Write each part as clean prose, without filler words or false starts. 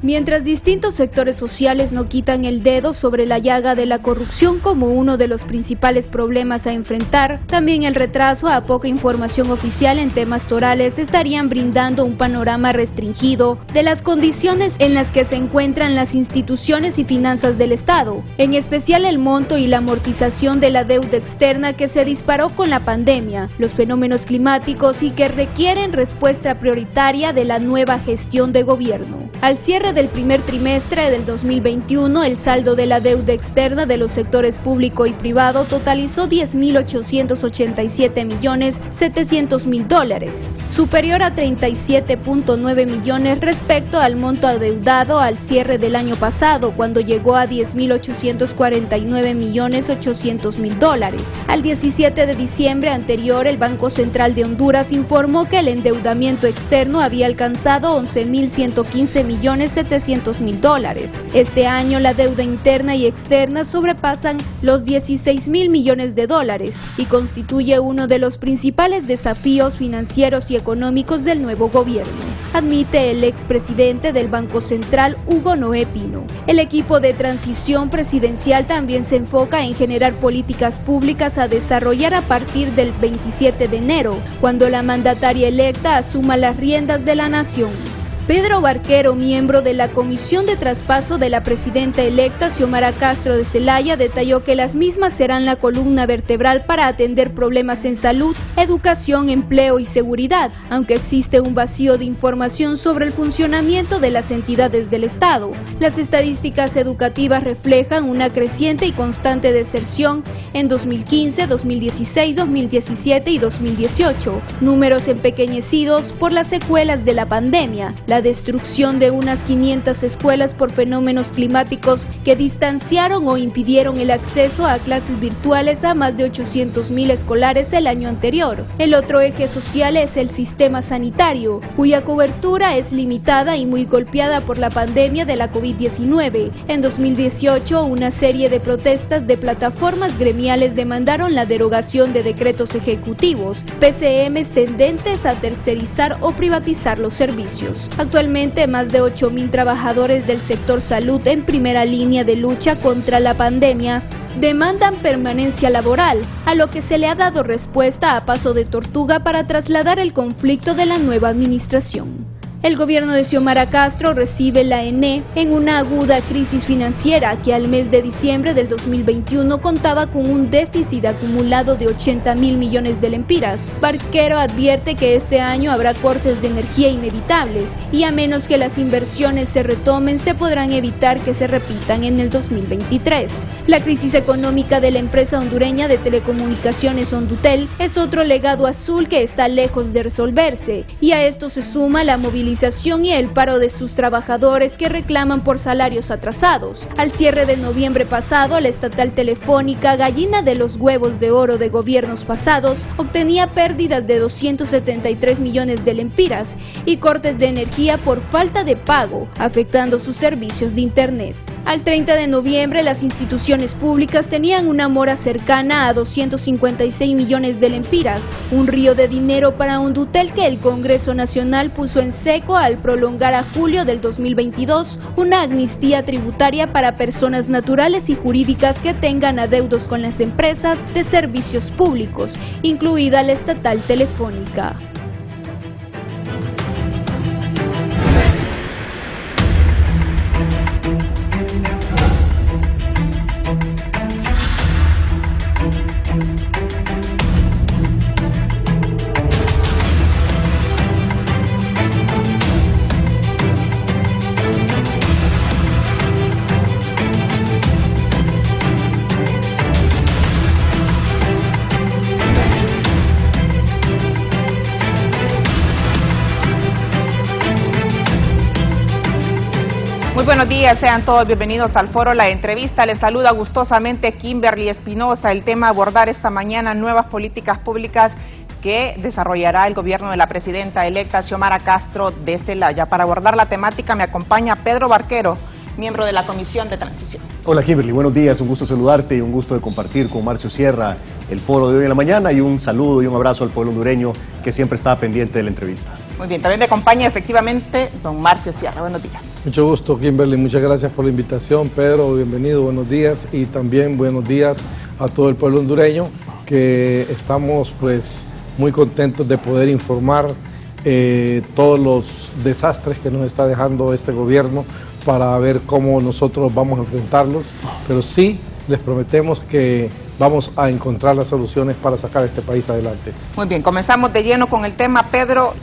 Mientras distintos sectores sociales no quitan el dedo sobre la llaga de la corrupción como uno de los principales problemas a enfrentar, también el retraso a poca información oficial en temas torales estarían brindando un panorama restringido de las condiciones en las que se encuentran las instituciones y finanzas del Estado, en especial el monto y la amortización de la deuda externa que se disparó con la pandemia, los fenómenos climáticos y que requieren respuesta prioritaria de la nueva gestión de gobierno. Al cierre del primer trimestre del 2021, el saldo de la deuda externa de los sectores público y privado totalizó $10.887.700.000, superior a 37.9 millones respecto al monto adeudado al cierre del año pasado, cuando llegó a $10.849.800.000. Al 17 de diciembre anterior, el Banco Central de Honduras informó que el endeudamiento externo había alcanzado $11.115.700.000. Este año la deuda interna y externa sobrepasan los $16.000 millones y constituye uno de los principales desafíos financieros y económicos del nuevo gobierno, admite el expresidente del Banco Central, Hugo Noé Pino. El equipo de transición presidencial también se enfoca en generar políticas públicas a desarrollar a partir del 27 de enero, cuando la mandataria electa asuma las riendas de la nación. Pedro Barquero, miembro de la Comisión de Traspaso de la presidenta electa Xiomara Castro de Celaya, detalló que las mismas serán la columna vertebral para atender problemas en salud, educación, empleo y seguridad, aunque existe un vacío de información sobre el funcionamiento de las entidades del Estado. Las estadísticas educativas reflejan una creciente y constante deserción en 2015, 2016, 2017 y 2018, números empequeñecidos por las secuelas de la pandemia, la destrucción de unas 500 escuelas por fenómenos climáticos que distanciaron o impidieron el acceso a clases virtuales a más de 800,000 escolares el año anterior. El otro eje social es el sistema sanitario, cuya cobertura es limitada y muy golpeada por la pandemia de la COVID-19. En 2018, una serie de protestas de plataformas gremiales demandaron la derogación de decretos ejecutivos, PCMs tendentes a tercerizar o privatizar los servicios. Actualmente, más de 8,000 trabajadores del sector salud en primera línea de lucha contra la pandemia demandan permanencia laboral, a lo que se le ha dado respuesta a paso de tortuga para trasladar el conflicto de la nueva administración. El gobierno de Xiomara Castro recibe la ENE en una aguda crisis financiera que al mes de diciembre del 2021 contaba con un déficit acumulado de 80,000 millones de lempiras. Barquero advierte que este año habrá cortes de energía inevitables y a menos que las inversiones se retomen se podrán evitar que se repitan en el 2023. La crisis económica de la empresa hondureña de telecomunicaciones Hondutel es otro legado azul que está lejos de resolverse, y a esto se suma la movilización y el paro de sus trabajadores que reclaman por salarios atrasados. Al cierre de noviembre pasado, la estatal telefónica, gallina de los huevos de oro de gobiernos pasados, obtenía pérdidas de 273 millones de lempiras y cortes de energía por falta de pago, afectando sus servicios de internet. Al 30 de noviembre, las instituciones públicas tenían una mora cercana a 256 millones de lempiras, un río de dinero para Hondutel que el Congreso Nacional puso en seco al prolongar a julio del 2022 una amnistía tributaria para personas naturales y jurídicas que tengan adeudos con las empresas de servicios públicos, incluida la estatal telefónica. Muy buenos días, sean todos bienvenidos al foro La Entrevista. Les saluda gustosamente Kimberly Espinosa. El tema a abordar esta mañana, nuevas políticas públicas que desarrollará el gobierno de la presidenta electa Xiomara Castro de Celaya. Para abordar la temática me acompaña Pedro Barquero, miembro de la Comisión de Transición. Hola Kimberly, buenos días, un gusto saludarte y un gusto de compartir con Marcio Sierra el foro de hoy en la mañana y un saludo y un abrazo al pueblo hondureño que siempre está pendiente de la entrevista. Muy bien, también me acompaña efectivamente don Marcio Sierra, buenos días. Mucho gusto Kimberly, muchas gracias por la invitación. Pedro, bienvenido, buenos días y también buenos días a todo el pueblo hondureño que estamos pues muy contentos de poder informar todos los desastres que nos está dejando este gobierno para ver cómo nosotros vamos a enfrentarlos, pero sí les prometemos que vamos a encontrar las soluciones para sacar a este país adelante. Muy bien, comenzamos de lleno con el tema. Pedro,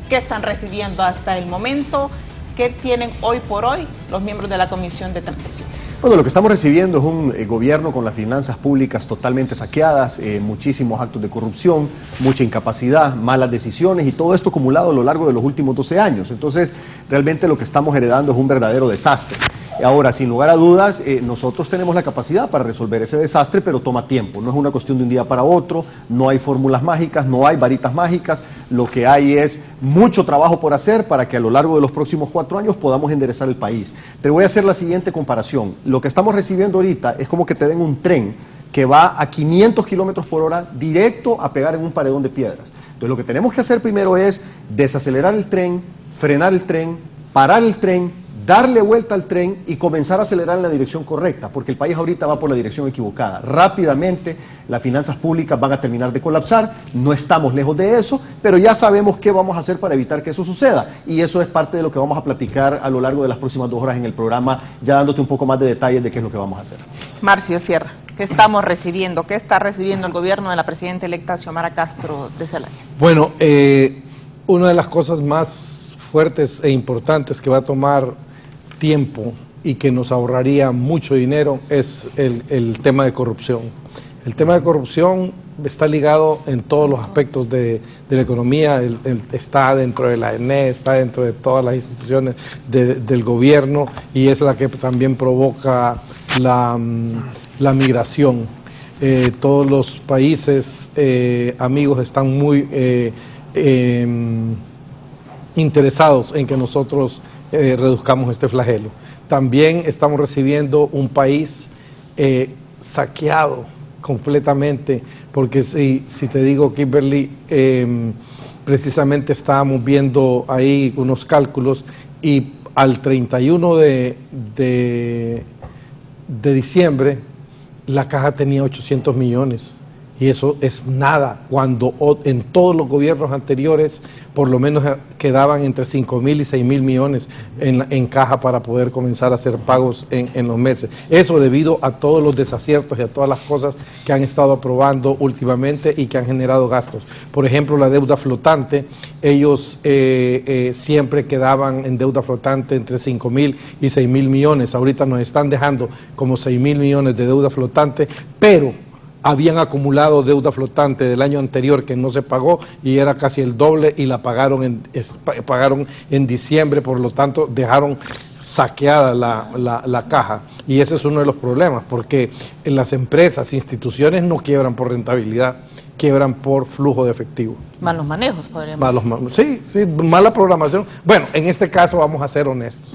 ¿qué están recibiendo hasta el momento? ¿Qué tienen hoy por hoy los miembros de la Comisión de Transición? Bueno, lo que estamos recibiendo es un gobierno con las finanzas públicas totalmente saqueadas, muchísimos actos de corrupción, mucha incapacidad, malas decisiones y todo esto acumulado a lo largo de los últimos 12 años. Entonces, realmente lo que estamos heredando es un verdadero desastre. Ahora, sin lugar a dudas, nosotros tenemos la capacidad para resolver ese desastre, pero toma tiempo. No es una cuestión de un día para otro, no hay fórmulas mágicas, no hay varitas mágicas. Lo que hay es mucho trabajo por hacer para que a lo largo de los próximos 4 años podamos enderezar el país. Te voy a hacer la siguiente comparación. Lo que estamos recibiendo ahorita es como que te den un tren que va a 500 kilómetros por hora directo a pegar en un paredón de piedras. Entonces, lo que tenemos que hacer primero es desacelerar el tren, frenar el tren, parar el tren, darle vuelta al tren y comenzar a acelerar en la dirección correcta, porque el país ahorita va por la dirección equivocada. Rápidamente las finanzas públicas van a terminar de colapsar, no estamos lejos de eso, pero ya sabemos qué vamos a hacer para evitar que eso suceda, y eso es parte de lo que vamos a platicar a lo largo de las próximas 2 horas en el programa, ya dándote un poco más de detalles de qué es lo que vamos a hacer. Marcio Sierra, ¿qué estamos recibiendo? ¿Qué está recibiendo el gobierno de la presidenta electa Xiomara Castro de Zelaya? Bueno, una de las cosas más fuertes e importantes que va a tomar tiempo y que nos ahorraría mucho dinero es el tema de corrupción. El tema de corrupción está ligado en todos los aspectos de la economía, está dentro de la ENE, está dentro de todas las instituciones del gobierno y es la que también provoca la migración. Todos los países amigos están muy interesados en que nosotros reduzcamos este flagelo. También estamos recibiendo un país saqueado completamente, porque si te digo, Kimberly, precisamente estábamos viendo ahí unos cálculos y al 31 de diciembre la caja tenía 800 millones. Y eso es nada, cuando en todos los gobiernos anteriores por lo menos quedaban entre 5.000 y 6.000 millones en caja para poder comenzar a hacer pagos en los meses. Eso debido a todos los desaciertos y a todas las cosas que han estado aprobando últimamente y que han generado gastos. Por ejemplo, la deuda flotante, ellos siempre quedaban en deuda flotante entre 5.000 y 6.000 millones. Ahorita nos están dejando como 6.000 millones de deuda flotante, pero habían acumulado deuda flotante del año anterior que no se pagó y era casi el doble y la pagaron en diciembre, por lo tanto dejaron saqueada la caja, y ese es uno de los problemas, porque en las empresas, instituciones no quiebran por rentabilidad, quiebran por flujo de efectivo. Malos manejos, podríamos decir. Sí, mala programación. Bueno, en este caso vamos a ser honestos.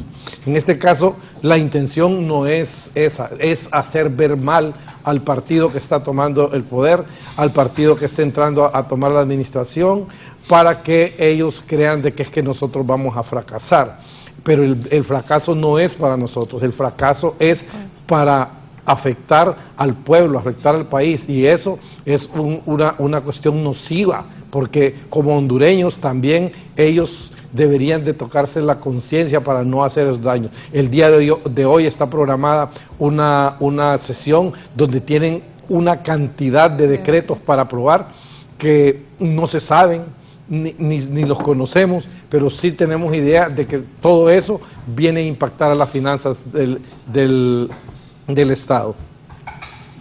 En este caso la intención no es esa, es hacer ver mal al partido que está tomando el poder, al partido que está entrando a tomar la administración, para que ellos crean de que es que nosotros vamos a fracasar. Pero el fracaso no es para nosotros, el fracaso es para afectar al pueblo, afectar al país, y eso es una cuestión nociva, porque como hondureños también ellos deberían de tocarse la conciencia para no hacer esos daños. El día de hoy está programada una sesión donde tienen una cantidad de decretos para aprobar que no se saben, ni los conocemos, pero sí tenemos idea de que todo eso viene a impactar a las finanzas del Estado.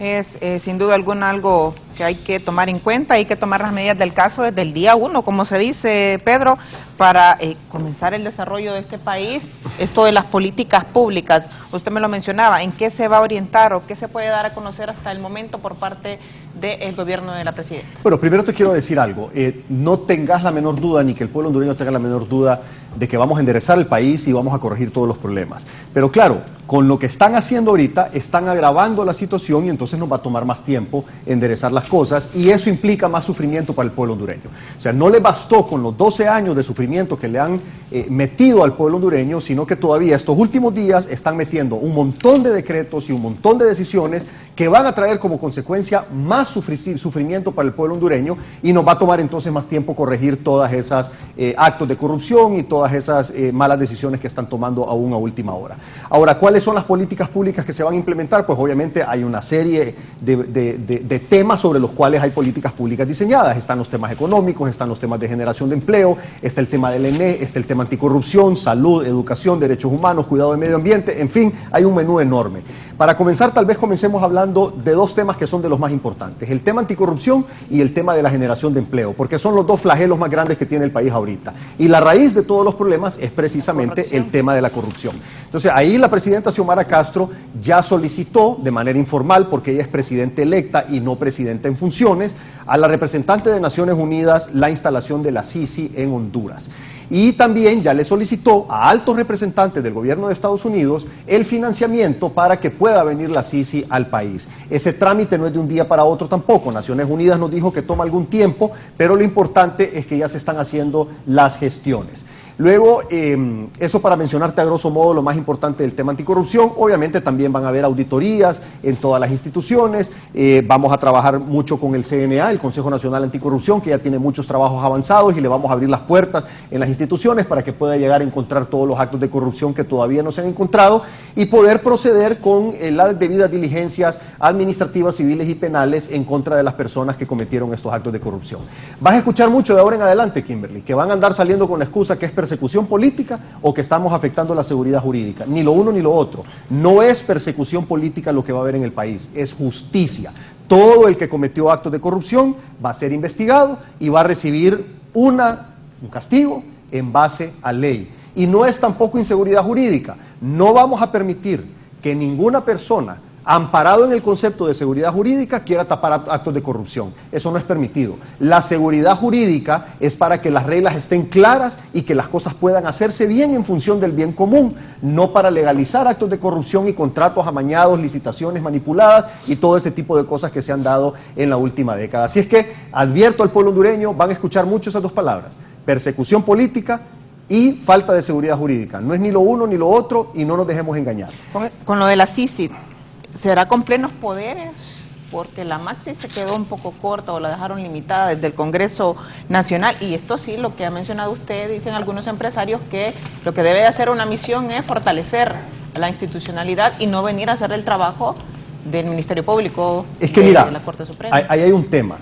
Es sin duda alguna algo que hay que tomar en cuenta, hay que tomar las medidas del caso desde el día 1, como se dice, Pedro, para comenzar el desarrollo de este país. Esto de las políticas públicas, usted me lo mencionaba, ¿en qué se va a orientar o qué se puede dar a conocer hasta el momento por parte del gobierno de la presidenta? Bueno, primero te quiero decir algo, no tengas la menor duda, ni que el pueblo hondureño tenga la menor duda de que vamos a enderezar el país y vamos a corregir todos los problemas. Pero claro, con lo que están haciendo ahorita, están agravando la situación y entonces nos va a tomar más tiempo enderezar las cosas y eso implica más sufrimiento para el pueblo hondureño. O sea, no le bastó con los 12 años de sufrimiento que le han metido al pueblo hondureño, sino que todavía estos últimos días están metiendo un montón de decretos y un montón de decisiones que van a traer como consecuencia más sufrimiento para el pueblo hondureño y nos va a tomar entonces más tiempo corregir todas esas actos de corrupción y todas esas malas decisiones que están tomando aún a última hora. Ahora, ¿cuáles son las políticas públicas que se van a implementar? Pues obviamente hay una serie de temas sobre los cuales hay políticas públicas diseñadas. Están los temas económicos, están los temas de generación de empleo, está el tema del ENE, está el tema anticorrupción, salud, educación, derechos humanos, cuidado del medio ambiente, en fin, hay un menú enorme. Para comenzar, tal vez comencemos hablando de dos temas que son de los más importantes, el tema anticorrupción y el tema de la generación de empleo, porque son los dos flagelos más grandes que tiene el país ahorita. Y la raíz de todos los problemas es precisamente el tema de la corrupción. Entonces, ahí la presidenta Xiomara Castro ya solicitó de manera informal, porque ella es presidenta electa y no presidenta en funciones, a la representante de Naciones Unidas la instalación de la Sisi en Honduras. Y también ya le solicitó a altos representantes del gobierno de Estados Unidos el financiamiento para que pueda venir la Sisi al país. Ese trámite no es de un día para otro tampoco. Naciones Unidas nos dijo que toma algún tiempo, pero lo importante es que ya se están haciendo las gestiones. Luego, eso para mencionarte a grosso modo lo más importante del tema anticorrupción. Obviamente también van a haber auditorías en todas las instituciones, vamos a trabajar mucho con el CNA, el Consejo Nacional Anticorrupción, que ya tiene muchos trabajos avanzados y le vamos a abrir las puertas en las instituciones para que pueda llegar a encontrar todos los actos de corrupción que todavía no se han encontrado y poder proceder con las debidas diligencias administrativas, civiles y penales en contra de las personas que cometieron estos actos de corrupción. Vas a escuchar mucho de ahora en adelante, Kimberly, que van a andar saliendo con la excusa que es persecución política o que estamos afectando la seguridad jurídica. Ni lo uno ni lo otro. No es persecución política lo que va a haber en el país, es justicia. Todo el que cometió actos de corrupción va a ser investigado y va a recibir un castigo en base a ley. Y no es tampoco inseguridad jurídica. No vamos a permitir que ninguna persona amparado en el concepto de seguridad jurídica quiera tapar actos de corrupción. Eso no es permitido. La seguridad jurídica es para que las reglas estén claras y que las cosas puedan hacerse bien en función del bien común, no para legalizar actos de corrupción y contratos amañados, licitaciones manipuladas y todo ese tipo de cosas que se han dado en la última década. Así es que advierto al pueblo hondureño, van a escuchar mucho esas dos palabras, persecución política y falta de seguridad jurídica. No es ni lo uno ni lo otro y no nos dejemos engañar. Con lo de la Sisi, ¿será con plenos poderes? Porque la Maxi se quedó un poco corta o la dejaron limitada desde el Congreso Nacional. Y esto sí, lo que ha mencionado usted, dicen algunos empresarios que lo que debe de hacer una misión es fortalecer la institucionalidad y no venir a hacer el trabajo del Ministerio Público, es que, de la Corte Suprema. Ahí hay un tema.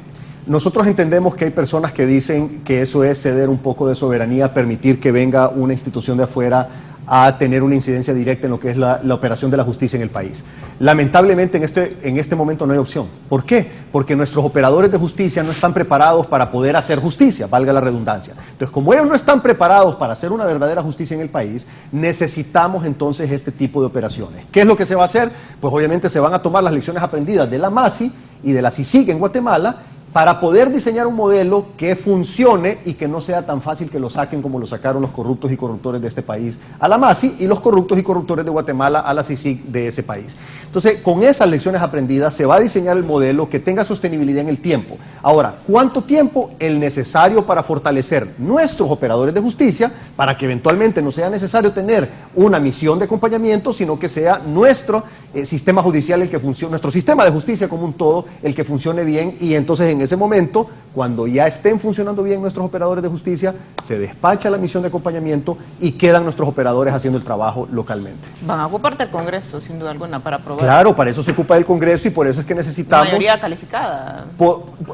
Nosotros entendemos que hay personas que dicen que eso es ceder un poco de soberanía, permitir que venga una institución de afuera a tener una incidencia directa en lo que es la operación de la justicia en el país. Lamentablemente en este momento no hay opción. ¿Por qué? Porque nuestros operadores de justicia no están preparados para poder hacer justicia, valga la redundancia. Entonces, como ellos no están preparados para hacer una verdadera justicia en el país, necesitamos entonces este tipo de operaciones. ¿Qué es lo que se va a hacer? Pues obviamente se van a tomar las lecciones aprendidas de la MASI y de la CICIG en Guatemala, para poder diseñar un modelo que funcione y que no sea tan fácil que lo saquen como lo sacaron los corruptos y corruptores de este país a la MASI y los corruptos y corruptores de Guatemala a la CICIG de ese país. Entonces, con esas lecciones aprendidas se va a diseñar el modelo que tenga sostenibilidad en el tiempo. Ahora, ¿cuánto tiempo? El necesario para fortalecer nuestros operadores de justicia, para que eventualmente no sea necesario tener una misión de acompañamiento, sino que sea nuestro sistema judicial el que funcione, nuestro sistema de justicia como un todo, el que funcione bien y entonces en ese momento, cuando ya estén funcionando bien nuestros operadores de justicia, se despacha la misión de acompañamiento y quedan nuestros operadores haciendo el trabajo localmente. Van a ocuparte el Congreso, sin duda alguna, para aprobar. Claro, para eso se ocupa el Congreso y por eso es que necesitamos... Mayoría calificada.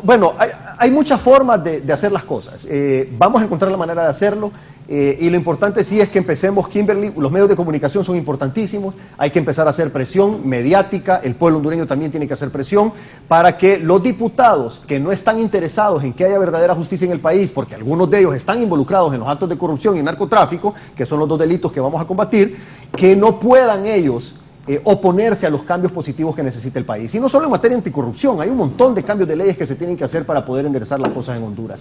Bueno, hay muchas formas de hacer las cosas. Vamos a encontrar la manera de hacerlo. Y lo importante sí es que empecemos, Kimberly, los medios de comunicación son importantísimos, hay que empezar a hacer presión mediática, el pueblo hondureño también tiene que hacer presión para que los diputados que no están interesados en que haya verdadera justicia en el país, porque algunos de ellos están involucrados en los actos de corrupción y narcotráfico, que son los dos delitos que vamos a combatir, que no puedan ellos oponerse a los cambios positivos que necesita el país. Y no solo en materia anticorrupción, hay un montón de cambios de leyes que se tienen que hacer para poder enderezar las cosas en Honduras.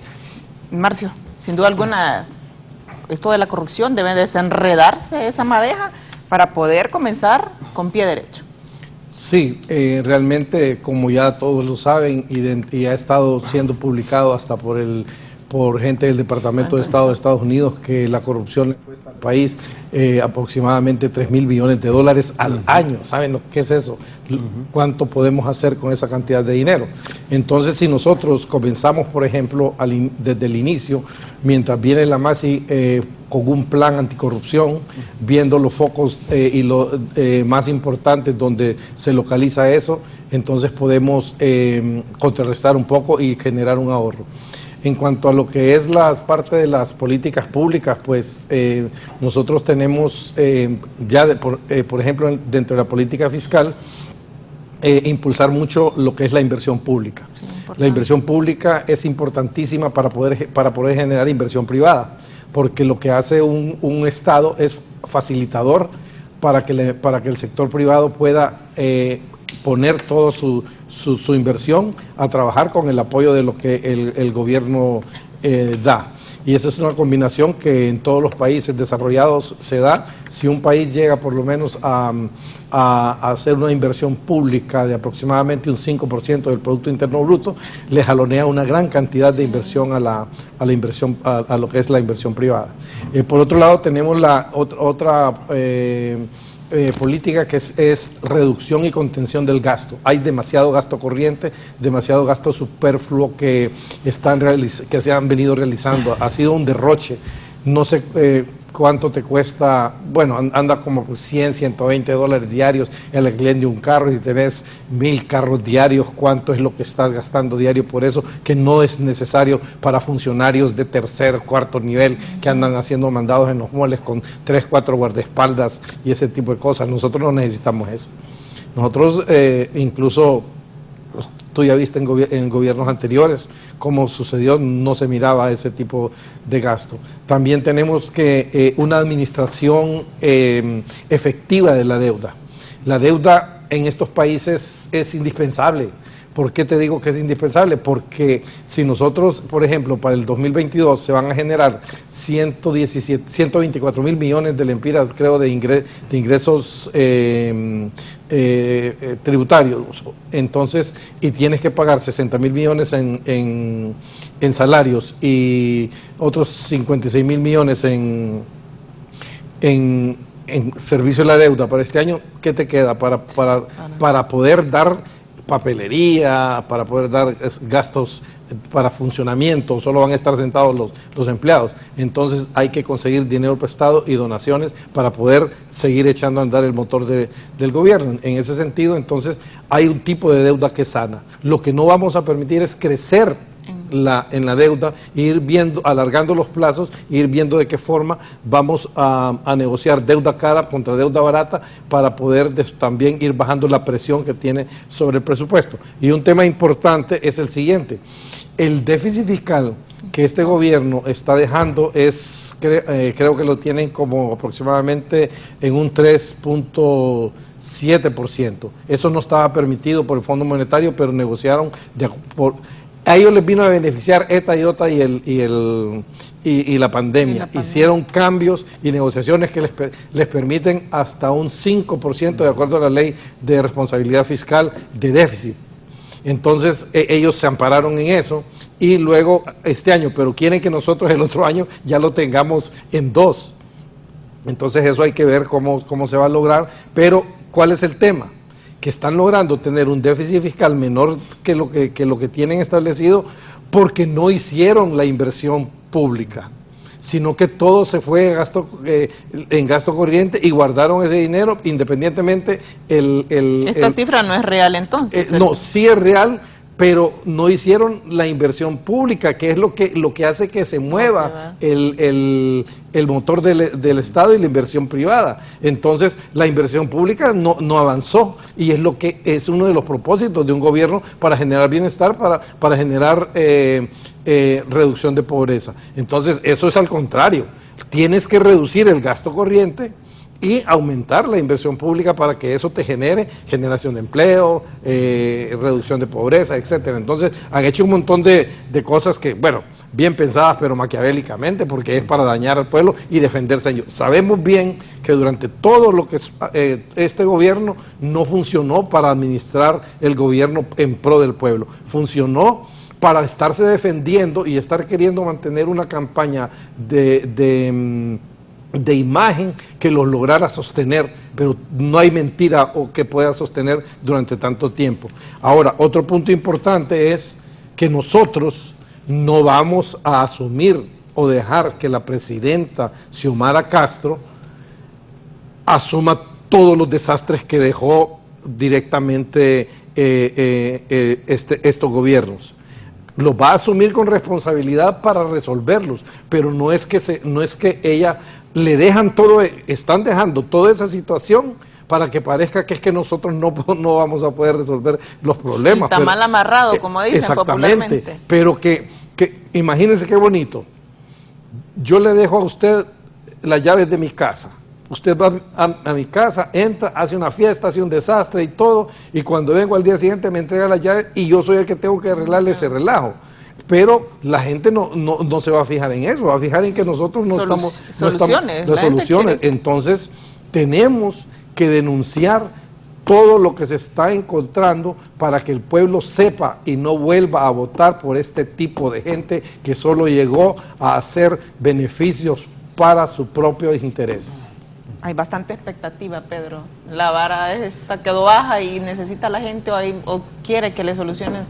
Marcio, sin duda alguna, esto de la corrupción debe desenredarse esa madeja para poder comenzar con pie derecho. Sí, realmente, como ya todos lo saben y ha estado siendo publicado hasta por gente del Departamento de Estado de Estados Unidos, que la corrupción le cuesta al país aproximadamente $3.000 billones al año. ¿Saben lo que es eso? ¿Cuánto podemos hacer con esa cantidad de dinero? Entonces, si nosotros comenzamos, por ejemplo, desde el inicio, mientras viene la MASI con un plan anticorrupción, viendo los focos y los más importantes donde se localiza eso, entonces podemos contrarrestar un poco y generar un ahorro. En cuanto a lo que es la parte de las políticas públicas, pues nosotros tenemos por ejemplo, dentro de la política fiscal, impulsar mucho lo que es la inversión pública. Sí, la inversión pública es importantísima para poder generar inversión privada, porque lo que hace un Estado es facilitador para que el sector privado pueda poner toda su inversión a trabajar con el apoyo de lo que el gobierno da. Y esa es una combinación que en todos los países desarrollados se da. Si un país llega por lo menos a hacer una inversión pública de aproximadamente un 5% del Producto Interno Bruto, le jalonea una gran cantidad de inversión a lo que es la inversión privada. Por otro lado, tenemos la otra política que es reducción y contención del gasto. Hay demasiado gasto corriente, demasiado gasto superfluo que se han venido realizando. Ha sido un derroche. No sé cuánto te cuesta, bueno, anda como $100-120 diarios el alquiler de un carro, y te ves 1.000 carros diarios, cuánto es lo que estás gastando diario por eso, que no es necesario para funcionarios de tercer, cuarto nivel que andan haciendo mandados en los moles con 3-4 guardaespaldas y ese tipo de cosas. Nosotros no necesitamos eso. Nosotros incluso, tú ya viste en gobiernos anteriores cómo sucedió, no se miraba ese tipo de gasto. También tenemos que una administración efectiva de la deuda. La deuda en estos países es indispensable. ¿Por qué te digo que es indispensable? Porque si nosotros, por ejemplo, para el 2022 se van a generar 124.000 millones de lempiras, creo, de ingresos tributarios, entonces, y tienes que pagar 60.000 millones en salarios y otros 56.000 millones en servicio de la deuda para este año, ¿qué te queda para poder dar papelería, para poder dar gastos para funcionamiento? Solo van a estar sentados los empleados. Entonces hay que conseguir dinero prestado y donaciones para poder seguir echando a andar el motor del gobierno. En ese sentido, entonces, hay un tipo de deuda que es sana. Lo que no vamos a permitir es crecer en la deuda, e ir viendo, alargando los plazos, e ir viendo de qué forma vamos a negociar deuda cara contra deuda barata para poder también ir bajando la presión que tiene sobre el presupuesto. Y un tema importante es el siguiente: el déficit fiscal que este gobierno está dejando creo que lo tienen como aproximadamente en un 3.7%. Eso no estaba permitido por el Fondo Monetario, pero negociaron a ellos les vino a beneficiar ETA, IOTA y la pandemia. Hicieron cambios y negociaciones que les permiten hasta un 5%, de acuerdo a la ley de responsabilidad fiscal, de déficit. Entonces ellos se ampararon en eso, y luego este año, pero quieren que nosotros el otro año ya lo tengamos en 2. Entonces eso hay que ver cómo se va a lograr, pero ¿cuál es el tema? Que están logrando tener un déficit fiscal menor que lo que tienen establecido, porque no hicieron la inversión pública, sino que todo se fue en gasto corriente y guardaron ese dinero independientemente. Esta cifra no es real entonces. No, sí es real, pero no hicieron la inversión pública, que es lo que hace que se mueva el motor del Estado y la inversión privada. Entonces, la inversión pública no avanzó, y es lo que es uno de los propósitos de un gobierno para generar bienestar, para generar reducción de pobreza. Entonces, eso es al contrario. Tienes que reducir el gasto corriente y aumentar la inversión pública para que eso te genere generación de empleo, reducción de pobreza, etcétera. Entonces, han hecho un montón de cosas que, bueno, bien pensadas, pero maquiavélicamente, porque es para dañar al pueblo y defenderse ellos. Sabemos bien que durante todo lo que este gobierno no funcionó para administrar el gobierno en pro del pueblo, funcionó para estarse defendiendo y estar queriendo mantener una campaña de imagen que los lograra sostener, pero no hay mentira o que pueda sostener durante tanto tiempo. Ahora, otro punto importante es que nosotros no vamos a asumir o dejar que la presidenta Xiomara Castro asuma todos los desastres que dejó directamente estos gobiernos. Los va a asumir con responsabilidad para resolverlos, pero no es que ella le dejan todo, están dejando toda esa situación para que parezca que es que nosotros no vamos a poder resolver los problemas. Está mal amarrado, como dicen popularmente. Pero que imagínense qué bonito. Yo le dejo a usted las llaves de mi casa. Usted va a mi casa, entra, hace una fiesta, hace un desastre y todo, y cuando vengo al día siguiente me entrega las llaves y yo soy el que tengo que arreglarle ese relajo. Pero la gente no se va a fijar en eso, va a fijar en que nosotros no estamos... Soluciones. Entonces, tenemos que denunciar todo lo que se está encontrando para que el pueblo sepa y no vuelva a votar por este tipo de gente que solo llegó a hacer beneficios para sus propios intereses. Hay bastante expectativa, Pedro. La vara quedó baja y necesita la gente o quiere que le solucionen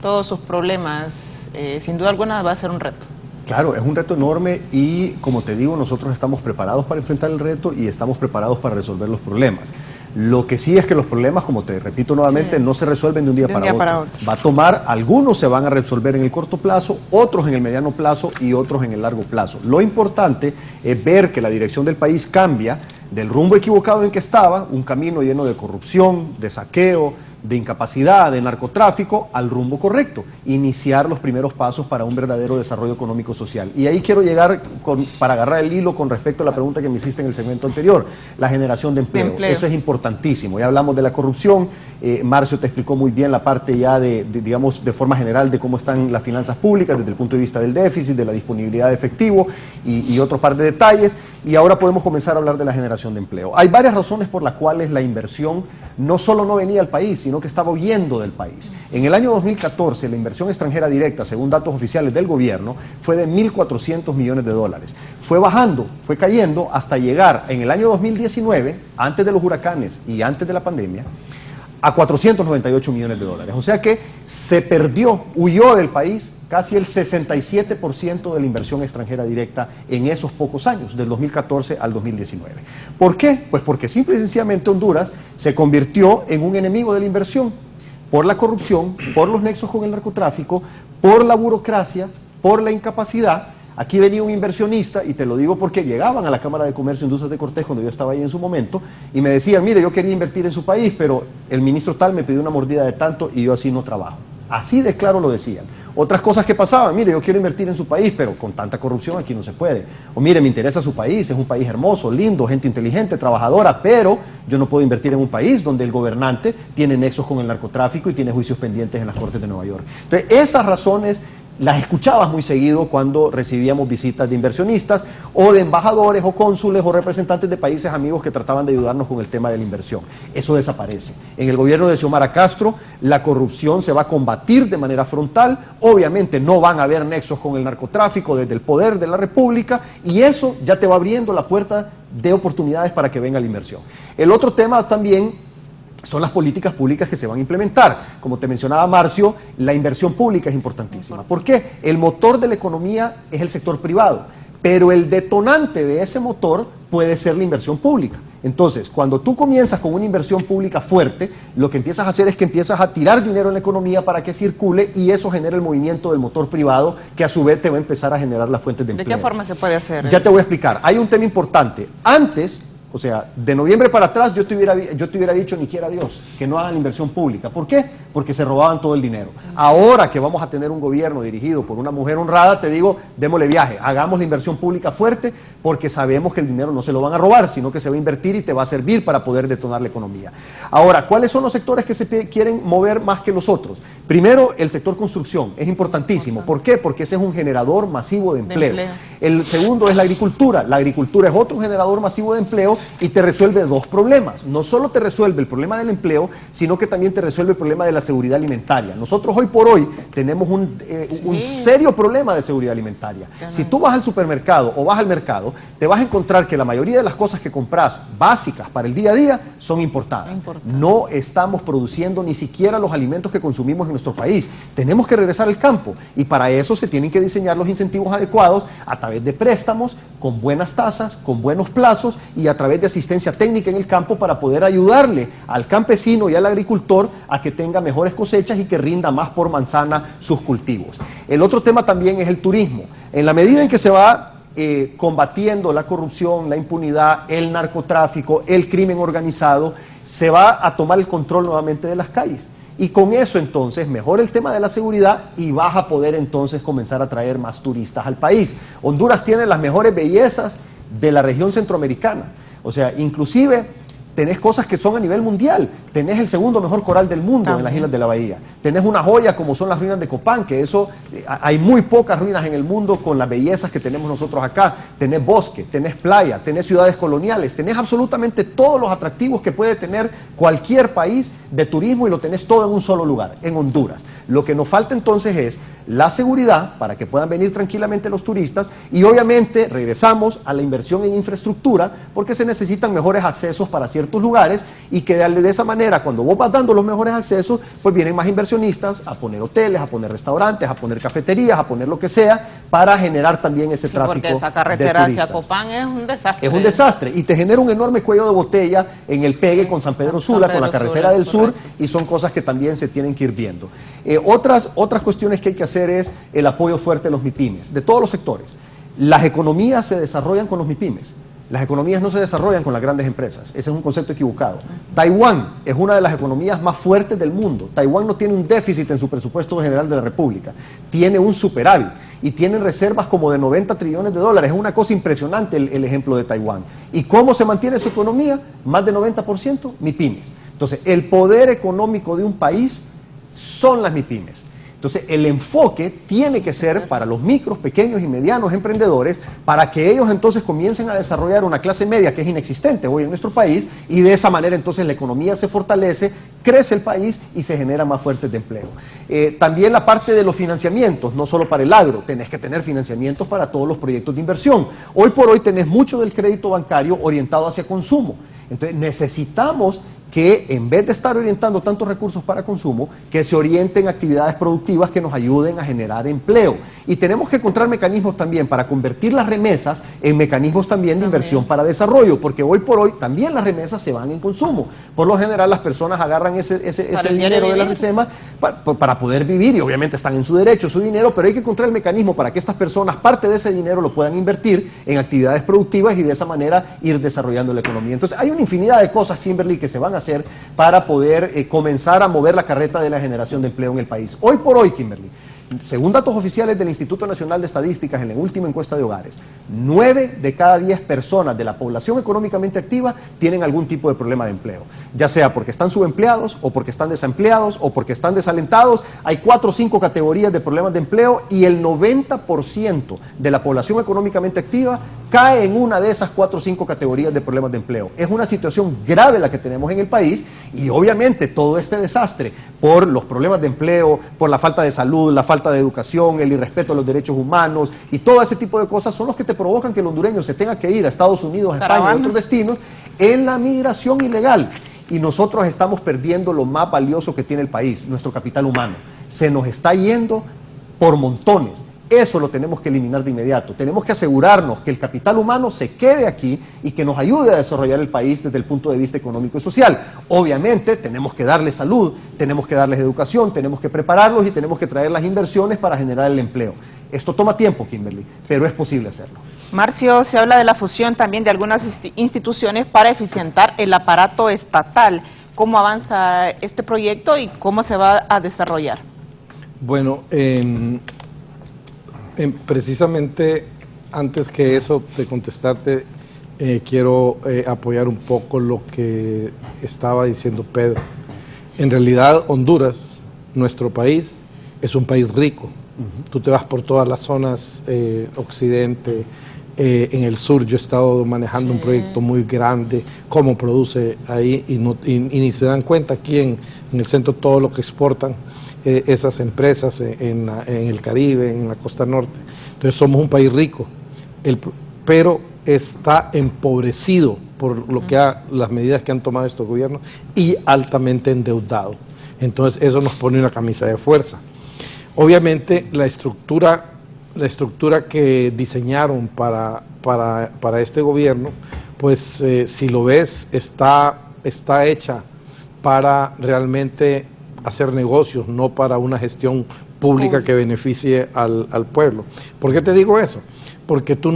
todos sus problemas. Sin duda alguna va a ser un reto. Claro, es un reto enorme y, como te digo, nosotros estamos preparados para enfrentar el reto y estamos preparados para resolver los problemas. Lo que sí es que los problemas, como te repito nuevamente, no se resuelven de un día para otro. Va a tomar, algunos se van a resolver en el corto plazo, otros en el mediano plazo y otros en el largo plazo. Lo importante es ver que la dirección del país cambia del rumbo equivocado en que estaba, un camino lleno de corrupción, de saqueo, de incapacidad, de narcotráfico, al rumbo correcto, iniciar los primeros pasos para un verdadero desarrollo económico social. Y ahí quiero llegar para agarrar el hilo con respecto a la pregunta que me hiciste en el segmento anterior, la generación de empleo. Eso es importantísimo. Ya hablamos de la corrupción, Marcio te explicó muy bien la parte ya digamos, de forma general de cómo están las finanzas públicas desde el punto de vista del déficit, de la disponibilidad de efectivo y otro par de detalles. Y ahora podemos comenzar a hablar de la generación de empleo. Hay varias razones por las cuales la inversión no solo no venía al país, sino que estaba huyendo del país. En el año 2014, la inversión extranjera directa, según datos oficiales del gobierno, fue de 1.400 millones de dólares. Fue bajando, fue cayendo hasta llegar en el año 2019, antes de los huracanes y antes de la pandemia, a 498 millones de dólares. O sea que se perdió, huyó del país casi el 67% de la inversión extranjera directa en esos pocos años, del 2014 al 2019. ¿Por qué? Pues porque simple y sencillamente Honduras se convirtió en un enemigo de la inversión, por la corrupción, por los nexos con el narcotráfico, por la burocracia, por la incapacidad. Aquí venía un inversionista, y te lo digo porque llegaban a la Cámara de Comercio e Industrias de Cortés cuando yo estaba ahí en su momento, y me decían, mire, yo quería invertir en su país, pero el ministro tal me pidió una mordida de tanto y yo así no trabajo. Así de claro lo decían. Otras cosas que pasaban, mire, yo quiero invertir en su país, pero con tanta corrupción aquí no se puede. O mire, me interesa su país, es un país hermoso, lindo, gente inteligente, trabajadora, pero yo no puedo invertir en un país donde el gobernante tiene nexos con el narcotráfico y tiene juicios pendientes en las Cortes de Nueva York. Entonces, esas razones las escuchabas muy seguido cuando recibíamos visitas de inversionistas o de embajadores o cónsules o representantes de países amigos que trataban de ayudarnos con el tema de la inversión. Eso desaparece. En el gobierno de Xiomara Castro, la corrupción se va a combatir de manera frontal, obviamente no van a haber nexos con el narcotráfico desde el poder de la República, y eso ya te va abriendo la puerta de oportunidades para que venga la inversión. El otro tema también son las políticas públicas que se van a implementar. Como te mencionaba Marcio, la inversión pública es importantísima. ¿Por qué? El motor de la economía es el sector privado, pero el detonante de ese motor puede ser la inversión pública. Entonces, cuando tú comienzas con una inversión pública fuerte, lo que empiezas a hacer es que empiezas a tirar dinero en la economía para que circule y eso genera el movimiento del motor privado que a su vez te va a empezar a generar las fuentes de empleo. ¿De qué forma se puede hacer? Ya te voy a explicar. Hay un tema importante. Antes, o sea, de noviembre para atrás yo te hubiera dicho ni quiera Dios que no hagan inversión pública. ¿Por qué? Porque se robaban todo el dinero. Ahora que vamos a tener un gobierno dirigido por una mujer honrada, te digo, démosle viaje, hagamos la inversión pública fuerte porque sabemos que el dinero no se lo van a robar, sino que se va a invertir y te va a servir para poder detonar la economía. Ahora, ¿cuáles son los sectores que se quieren mover más que los otros? Primero, el sector construcción, es importantísimo. ¿Por qué? Porque ese es un generador masivo de empleo. El segundo es la agricultura. La agricultura es otro generador masivo de empleo y te resuelve dos problemas. No solo te resuelve el problema del empleo, sino que también te resuelve el problema de la seguridad alimentaria. Nosotros hoy por hoy tenemos un serio problema de seguridad alimentaria. Si tú vas al supermercado o vas al mercado, te vas a encontrar que la mayoría de las cosas que compras básicas para el día a día son importadas. No estamos produciendo ni siquiera los alimentos que consumimos en nuestro país. Tenemos que regresar al campo y para eso se tienen que diseñar los incentivos adecuados a través de préstamos, con buenas tasas, con buenos plazos y a través de asistencia técnica en el campo para poder ayudarle al campesino y al agricultor a que tenga mejores cosechas y que rinda más por manzana sus cultivos. El otro tema también es el turismo. En la medida en que se va combatiendo la corrupción, la impunidad, el narcotráfico, el crimen organizado, se va a tomar el control nuevamente de las calles. Y con eso entonces mejora el tema de la seguridad y vas a poder entonces comenzar a traer más turistas al país. Honduras tiene las mejores bellezas de la región centroamericana. O sea, inclusive tenés cosas que son a nivel mundial. Tenés el segundo mejor coral del mundo en las Islas de la Bahía. Tenés una joya como son las ruinas de Copán, que eso, hay muy pocas ruinas en el mundo con las bellezas que tenemos nosotros acá. Tenés bosque, tenés playa, tenés ciudades coloniales, tenés absolutamente todos los atractivos que puede tener cualquier país de turismo y lo tenés todo en un solo lugar, en Honduras. Lo que nos falta entonces es la seguridad para que puedan venir tranquilamente los turistas y obviamente regresamos a la inversión en infraestructura porque se necesitan mejores accesos para ciertos lugares y que de esa manera cuando vos vas dando los mejores accesos pues vienen más inversionistas a poner hoteles, a poner restaurantes, a poner cafeterías, a poner lo que sea para generar también ese tráfico porque esa carretera hacia Copán es un desastre. Es un desastre y te genera un enorme cuello de botella en el pegue con San Pedro Sula, con la carretera del sur y son cosas que también se tienen que ir viendo. Otras cuestiones que hay que hacer es el apoyo fuerte de los MIPYMES, de todos los sectores. Las economías se desarrollan con los MIPYMES. Las economías no se desarrollan con las grandes empresas. Ese es un concepto equivocado. Taiwán es una de las economías más fuertes del mundo. Taiwán no tiene un déficit en su presupuesto general de la República. Tiene un superávit y tienen reservas como de 90 trillones de dólares. Es una cosa impresionante el ejemplo de Taiwán. ¿Y cómo se mantiene su economía? Más de 90% MIPYMES. Entonces, el poder económico de un país son las MIPYMES. Entonces, el enfoque tiene que ser para los micros, pequeños y medianos emprendedores, para que ellos entonces comiencen a desarrollar una clase media que es inexistente hoy en nuestro país, y de esa manera entonces la economía se fortalece, crece el país y se genera más fuentes de empleo. También la parte de los financiamientos, no solo para el agro, tenés que tener financiamientos para todos los proyectos de inversión. Hoy por hoy tenés mucho del crédito bancario orientado hacia consumo. Entonces necesitamos que en vez de estar orientando tantos recursos para consumo, que se orienten a actividades productivas que nos ayuden a generar empleo. Y tenemos que encontrar mecanismos también para convertir las remesas en mecanismos también de inversión para desarrollo, porque hoy por hoy también las remesas se van en consumo. Por lo general las personas agarran ese dinero de la remesa para poder vivir y obviamente están en su derecho, su dinero, pero hay que encontrar el mecanismo para que estas personas parte de ese dinero lo puedan invertir en actividades productivas y de esa manera ir desarrollando la economía. Entonces hay una infinidad de cosas, Kimberly, que se van a hacer para poder comenzar a mover la carreta de la generación de empleo en el país. Hoy por hoy, Kimberly, según datos oficiales del Instituto Nacional de Estadísticas en la última encuesta de hogares, 9 de cada 10 personas de la población económicamente activa tienen algún tipo de problema de empleo, ya sea porque están subempleados o porque están desempleados o porque están desalentados. Hay 4 o 5 categorías de problemas de empleo y el 90% de la población económicamente activa cae en una de esas 4 o 5 categorías de problemas de empleo. Es una situación grave la que tenemos en el país y obviamente todo este desastre por los problemas de empleo, por la falta de salud, la falta de educación, el irrespeto a los derechos humanos y todo ese tipo de cosas son los que te provocan que el hondureño se tenga que ir a Estados Unidos, a España y otros destinos en la migración ilegal. Y nosotros estamos perdiendo lo más valioso que tiene el país, nuestro capital humano. Se nos está yendo por montones. Eso lo tenemos que eliminar de inmediato. Tenemos que asegurarnos que el capital humano se quede aquí y que nos ayude a desarrollar el país desde el punto de vista económico y social. Obviamente tenemos que darles salud, tenemos que darles educación, tenemos que prepararlos y tenemos que traer las inversiones para generar el empleo. Esto toma tiempo, Kimberly, pero es posible hacerlo. Marcio, se habla de la fusión también de algunas instituciones para eficientar el aparato estatal. ¿Cómo avanza este proyecto y cómo se va a desarrollar? Bueno, precisamente antes que eso de contestarte, quiero apoyar un poco lo que estaba diciendo Pedro. En realidad Honduras, nuestro país, es un país rico. Tú te vas por todas las zonas occidente, en el sur yo he estado manejando un proyecto muy grande, cómo produce ahí y ni se dan cuenta aquí en el centro todo lo que exportan esas empresas en el Caribe, en la costa norte. Entonces somos un país rico, pero está empobrecido por lo que las medidas que han tomado estos gobiernos y altamente endeudado. Entonces eso nos pone una camisa de fuerza. Obviamente la estructura que diseñaron para este gobierno, pues si lo ves, está hecha para realmente hacer negocios, no para una gestión pública que beneficie al pueblo. ¿Por qué te digo eso? Porque tú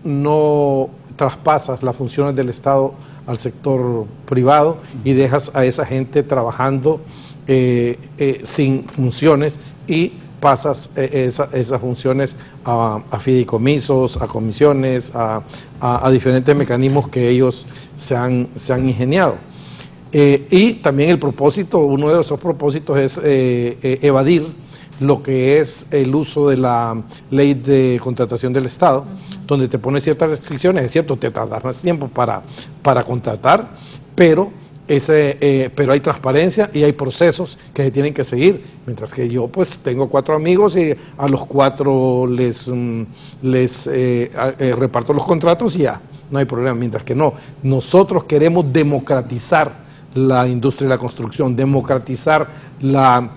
no traspasas las funciones del Estado al sector privado y dejas a esa gente trabajando sin funciones y pasas esas funciones a fideicomisos, a comisiones, a diferentes mecanismos que ellos se han ingeniado. Y también uno de esos propósitos es evadir lo que es el uso de la ley de contratación del Estado, donde te pone ciertas restricciones. Es cierto, te tardas más tiempo para contratar, pero hay transparencia y hay procesos que se tienen que seguir, mientras que yo pues tengo 4 amigos y a los 4 les reparto los contratos y ya, no hay problema, mientras que no. Nosotros queremos democratizar la industria de la construcción, democratizar el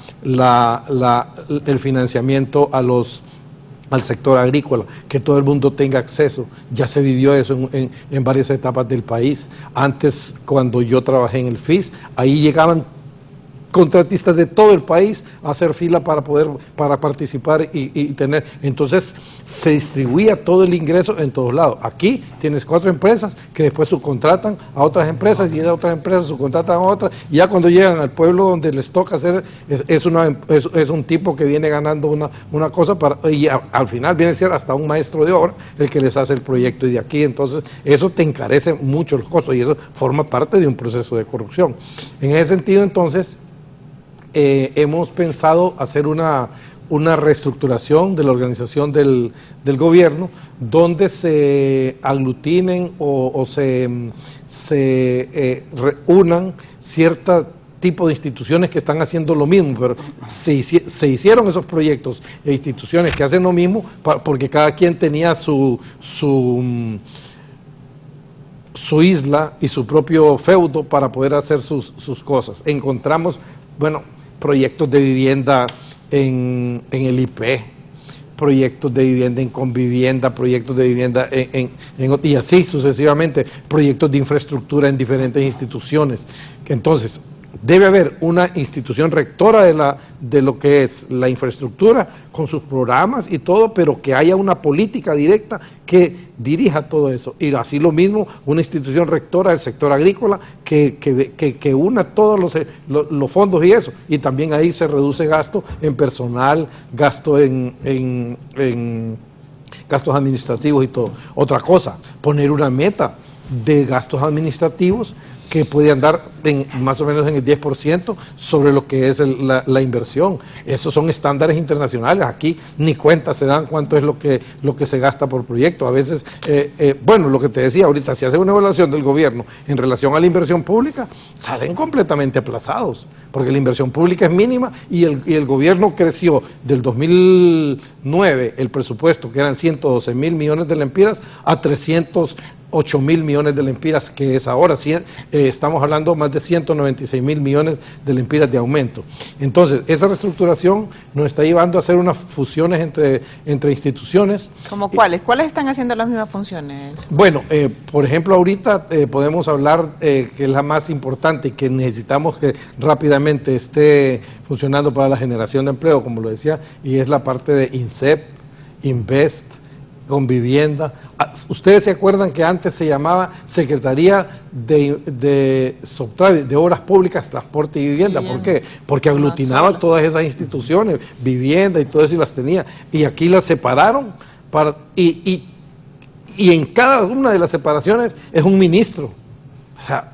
financiamiento al sector agrícola, que todo el mundo tenga acceso. Ya se vivió eso en varias etapas del país. Antes, cuando yo trabajé en el FIS, ahí llegaban contratistas de todo el país a hacer fila para participar y tener. Entonces se distribuía todo el ingreso en todos lados. Aquí tienes 4 empresas que después subcontratan a otras empresas y de otras empresas subcontratan a otras, y ya cuando llegan al pueblo donde les toca hacer, es un tipo que viene ganando una cosa y al final viene a ser hasta un maestro de obra el que les hace el proyecto, y de aquí entonces eso te encarece mucho el costo y eso forma parte de un proceso de corrupción. En ese sentido entonces hemos pensado hacer una reestructuración de la organización del gobierno, donde se aglutinen o se reúnan cierto tipo de instituciones que están haciendo lo mismo, pero se hicieron esos proyectos e instituciones que hacen lo mismo porque cada quien tenía su isla y su propio feudo para poder hacer sus cosas. Encontramos, proyectos de vivienda en el IP, proyectos de vivienda en Convivienda, proyectos de vivienda y así sucesivamente, proyectos de infraestructura en diferentes instituciones. Entonces, debe haber una institución rectora de lo que es la infraestructura, con sus programas y todo, pero que haya una política directa que dirija todo eso. Y así lo mismo, una institución rectora del sector agrícola que una todos los fondos y eso. Y también ahí se reduce gasto en personal, gasto en gastos administrativos y todo. Otra cosa, poner una meta de gastos administrativos que puede andar más o menos en el 10% sobre lo que es la inversión. Esos son estándares internacionales. Aquí ni cuenta se dan cuánto es lo que se gasta por proyecto. A veces, lo que te decía ahorita, si hace una evaluación del gobierno en relación a la inversión pública, salen completamente aplazados, porque la inversión pública es mínima y el gobierno creció del 2009, el presupuesto, que eran 112.000 millones de lempiras, a 300 8.000 millones de lempiras que es ahora, estamos hablando más de 196.000 millones de lempiras de aumento. Entonces, esa reestructuración nos está llevando a hacer unas fusiones entre instituciones. ¿Cómo cuáles? ¿Cuáles están haciendo las mismas funciones? Bueno, por ejemplo, ahorita podemos hablar que es la más importante y que necesitamos que rápidamente esté funcionando para la generación de empleo, como lo decía, y es la parte de INSEP, Invest, con vivienda. Ustedes se acuerdan que antes se llamaba Secretaría de Obras Públicas, Transporte y Vivienda. ¿Por qué? Porque aglutinaba todas esas instituciones, vivienda y todo eso, y las tenía. Y aquí las separaron y en cada una de las separaciones es un ministro. O sea,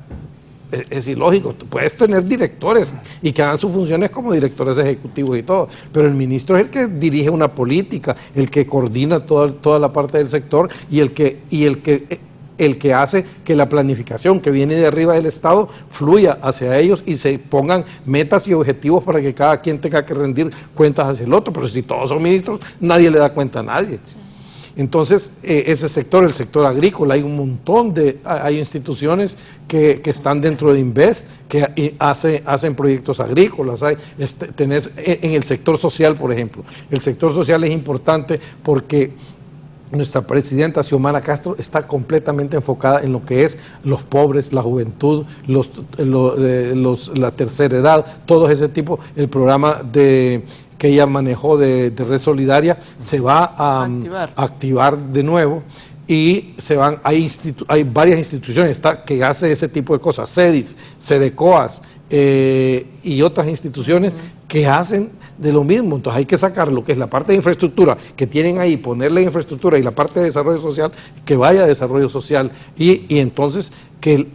es ilógico. Tú puedes tener directores y que hagan sus funciones como directores ejecutivos y todo, pero el ministro es el que dirige una política, el que coordina toda la parte del sector y el que hace que la planificación que viene de arriba del Estado fluya hacia ellos y se pongan metas y objetivos para que cada quien tenga que rendir cuentas hacia el otro. Pero si todos son ministros, nadie le da cuenta a nadie. Sí. Entonces, ese sector, el sector agrícola, hay un montón hay instituciones que están dentro de Invest, que hacen proyectos agrícolas. Tenés en el sector social, por ejemplo. El sector social es importante porque nuestra presidenta Xiomara Castro está completamente enfocada en lo que es los pobres, la juventud, la tercera edad, todo ese tipo. El programa que ella manejó de Red Solidaria se va a activar de nuevo, y hay varias instituciones que hacen ese tipo de cosas, CEDIS, CEDECOAS y otras instituciones que hacen de lo mismo. Entonces hay que sacar lo que es la parte de infraestructura que tienen ahí, ponerle infraestructura, y la parte de desarrollo social, que vaya a desarrollo social, y entonces que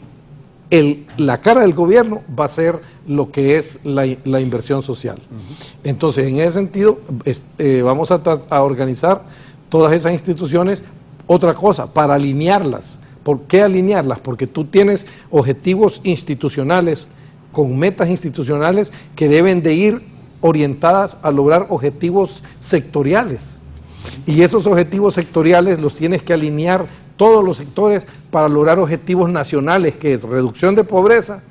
la cara del gobierno va a ser lo que es la inversión social. Entonces, en ese sentido, vamos a organizar todas esas instituciones. Otra cosa, para alinearlas. ¿Por qué alinearlas? Porque tú tienes objetivos institucionales con metas institucionales que deben de ir orientadas a lograr objetivos sectoriales. Y esos objetivos sectoriales los tienes que alinear todos los sectores para lograr objetivos nacionales, que es reducción de pobreza,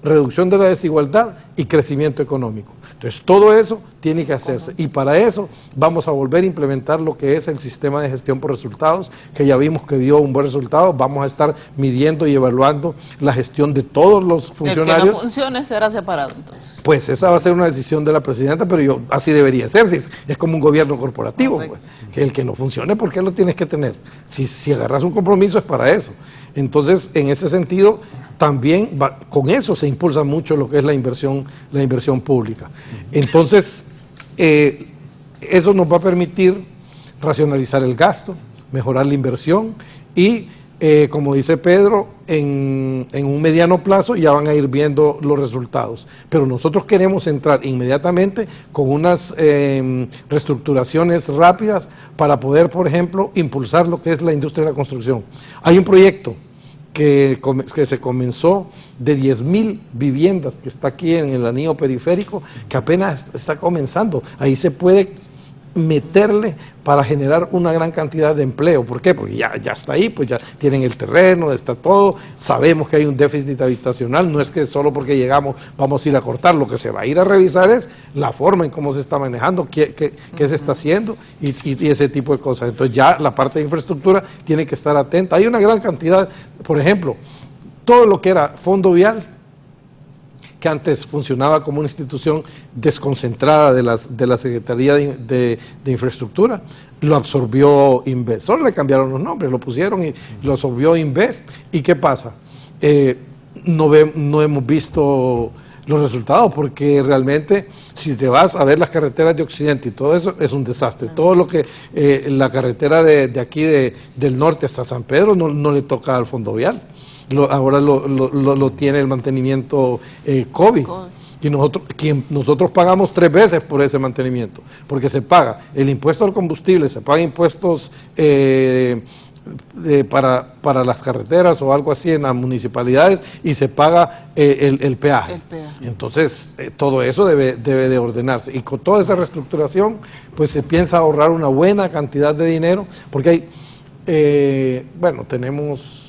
reducción de la desigualdad y crecimiento económico. Entonces, todo eso tiene que hacerse, y para eso vamos a volver a implementar lo que es el sistema de gestión por resultados, que ya vimos que dio un buen resultado. Vamos a estar midiendo y evaluando la gestión de todos los funcionarios. El que no funcione será separado, entonces. Pues esa va a ser una decisión de la presidenta, pero así debería ser. Es como un gobierno corporativo, pues, que el que no funcione, ¿por qué lo tienes que tener? Si agarras un compromiso es para eso. Entonces, en ese sentido, también con eso se impulsa mucho lo que es la inversión pública. Entonces, eso nos va a permitir racionalizar el gasto, mejorar la inversión y, como dice Pedro, en un mediano plazo ya van a ir viendo los resultados. Pero nosotros queremos entrar inmediatamente con unas reestructuraciones rápidas para poder, por ejemplo, impulsar lo que es la industria de la construcción. Hay un proyecto que se comenzó de 10.000 viviendas, que está aquí en el anillo periférico, que apenas está comenzando. Ahí se puede meterle para generar una gran cantidad de empleo. ¿Por qué? Porque ya está ahí, pues ya tienen el terreno, está todo, sabemos que hay un déficit habitacional, no es que solo porque llegamos vamos a ir a cortar. Lo que se va a ir a revisar es la forma en cómo se está manejando, qué se está haciendo y ese tipo de cosas. Entonces ya la parte de infraestructura tiene que estar atenta. Hay una gran cantidad, por ejemplo, todo lo que era fondo vial, que antes funcionaba como una institución desconcentrada de la Secretaría de Infraestructura, lo absorbió Invest. Solo le cambiaron los nombres, lo pusieron y lo absorbió Invest. ¿Y qué pasa? No hemos visto los resultados, porque realmente si te vas a ver las carreteras de Occidente y todo eso, es un desastre. Todo lo que la carretera de aquí del norte hasta San Pedro no le toca al fondo vial. Ahora lo tiene el mantenimiento COVID. Y nosotros pagamos 3 veces por ese mantenimiento, porque se paga el impuesto al combustible, se paga impuestos para las carreteras o algo así en las municipalidades, y se paga el peaje. Entonces, todo eso debe de ordenarse, y con toda esa reestructuración, pues se piensa ahorrar una buena cantidad de dinero, porque Bueno, tenemos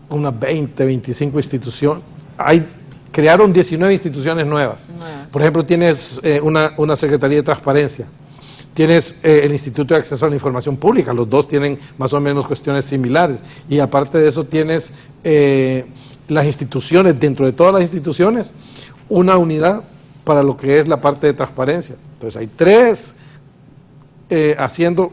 unas 20, 25 instituciones. Crearon 19 instituciones nuevas. Por ejemplo, tienes una Secretaría de Transparencia, tienes el Instituto de Acceso a la Información Pública, los dos tienen más o menos cuestiones similares, y aparte de eso tienes las instituciones, dentro de todas las instituciones, una unidad para lo que es la parte de transparencia. Entonces hay 3 haciendo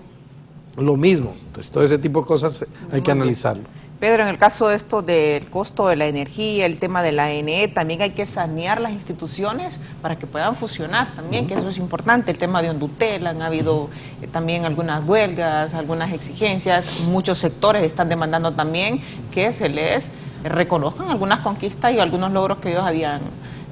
lo mismo. Entonces todo ese tipo de cosas hay que analizarlo. Pedro, en el caso de esto del costo de la energía, el tema de la ANE, también hay que sanear las instituciones para que puedan fusionar también, que eso es importante. El tema de Hondutel, han habido también algunas huelgas, algunas exigencias, muchos sectores están demandando también que se les reconozcan algunas conquistas y algunos logros que ellos habían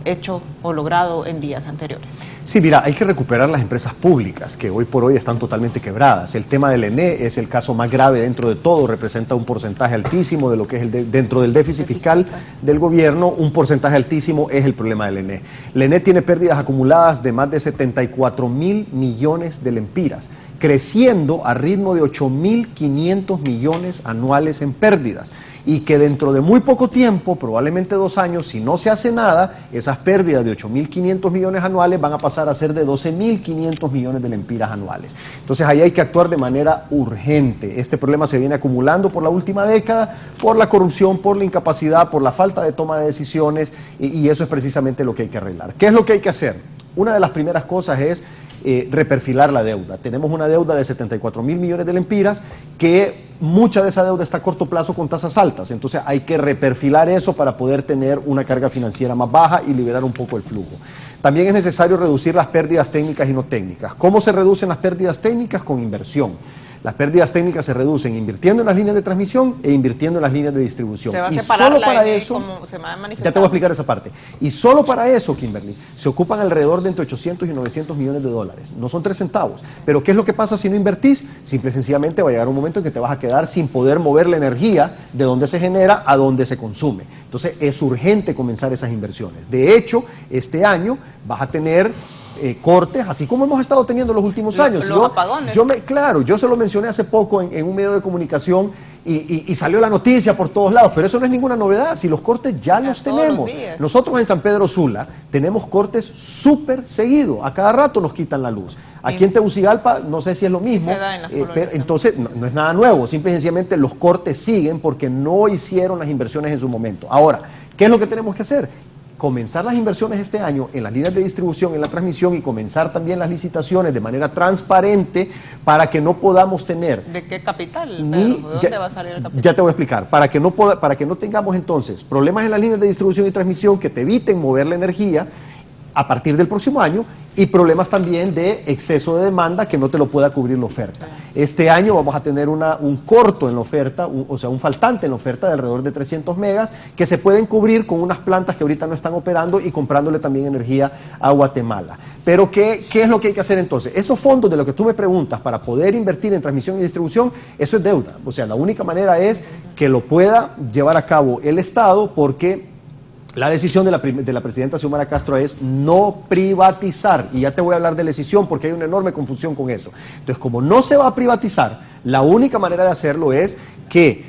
hecho o logrado en días anteriores. Sí, mira, hay que recuperar las empresas públicas que hoy por hoy están totalmente quebradas. El tema del ENE es el caso más grave dentro de todo, representa un porcentaje altísimo de lo que es dentro del déficit fiscal del gobierno, un porcentaje altísimo es el problema del ENE. El ENE tiene pérdidas acumuladas de más de 74.000 millones de lempiras, creciendo a ritmo de 8.500 millones anuales en pérdidas, y que dentro de muy poco tiempo, probablemente 2 años, si no se hace nada, esas pérdidas de 8.500 millones anuales van a pasar a ser de 12.500 millones de lempiras anuales. Entonces ahí hay que actuar de manera urgente. Este problema se viene acumulando por la última década, por la corrupción, por la incapacidad, por la falta de toma de decisiones, y eso es precisamente lo que hay que arreglar. ¿Qué es lo que hay que hacer? Una de las primeras cosas es reperfilar la deuda. Tenemos una deuda de 74.000 millones de lempiras, que mucha de esa deuda está a corto plazo con tasas altas, entonces hay que reperfilar eso para poder tener una carga financiera más baja y liberar un poco el flujo. También es necesario reducir las pérdidas técnicas y no técnicas. ¿Cómo se reducen las pérdidas técnicas? Con inversión. Las pérdidas técnicas se reducen invirtiendo en las líneas de transmisión e invirtiendo en las líneas de distribución. Se va a y separar solo la para ENE, eso, como se me ha manifestado. ya te voy a explicar esa parte. Y solo para eso, Kimberly, se ocupan alrededor de entre 800 y 900 millones de dólares. No son 3 centavos. Pero ¿qué es lo que pasa si no invertís? Simple y sencillamente va a llegar un momento en que te vas a quedar sin poder mover la energía de donde se genera a donde se consume. Entonces es urgente comenzar esas inversiones. De hecho, este año vas a tener cortes, así como hemos estado teniendo los últimos años. Los apagones. Claro, yo se lo mencioné hace poco en un medio de comunicación y salió la noticia por todos lados, pero eso no es ninguna novedad, si los cortes ya los tenemos. Nosotros en San Pedro Sula tenemos cortes súper seguidos, a cada rato nos quitan la luz. Aquí en Tegucigalpa no sé si es lo mismo, pero entonces no es nada nuevo, simple y sencillamente los cortes siguen porque no hicieron las inversiones en su momento. Ahora, ¿qué es lo que tenemos que hacer? Comenzar las inversiones este año en las líneas de distribución, en la transmisión, y comenzar también las licitaciones de manera transparente para que no podamos tener... ¿De qué capital, Pedro? ¿De dónde va a salir el capital? Ya te voy a explicar. Para que no tengamos entonces problemas en las líneas de distribución y transmisión que te eviten mover la energía a partir del próximo año, y problemas también de exceso de demanda que no te lo pueda cubrir la oferta. Este año vamos a tener un corto en la oferta, o sea, un faltante en la oferta de alrededor de 300 megas que se pueden cubrir con unas plantas que ahorita no están operando y comprándole también energía a Guatemala. Pero ¿qué es lo que hay que hacer entonces? Esos fondos de lo que tú me preguntas para poder invertir en transmisión y distribución, eso es deuda. O sea, la única manera es que lo pueda llevar a cabo el Estado, porque la decisión de la presidenta Xiomara Castro es no privatizar, y ya te voy a hablar de la decisión porque hay una enorme confusión con eso. Entonces, como no se va a privatizar, la única manera de hacerlo es que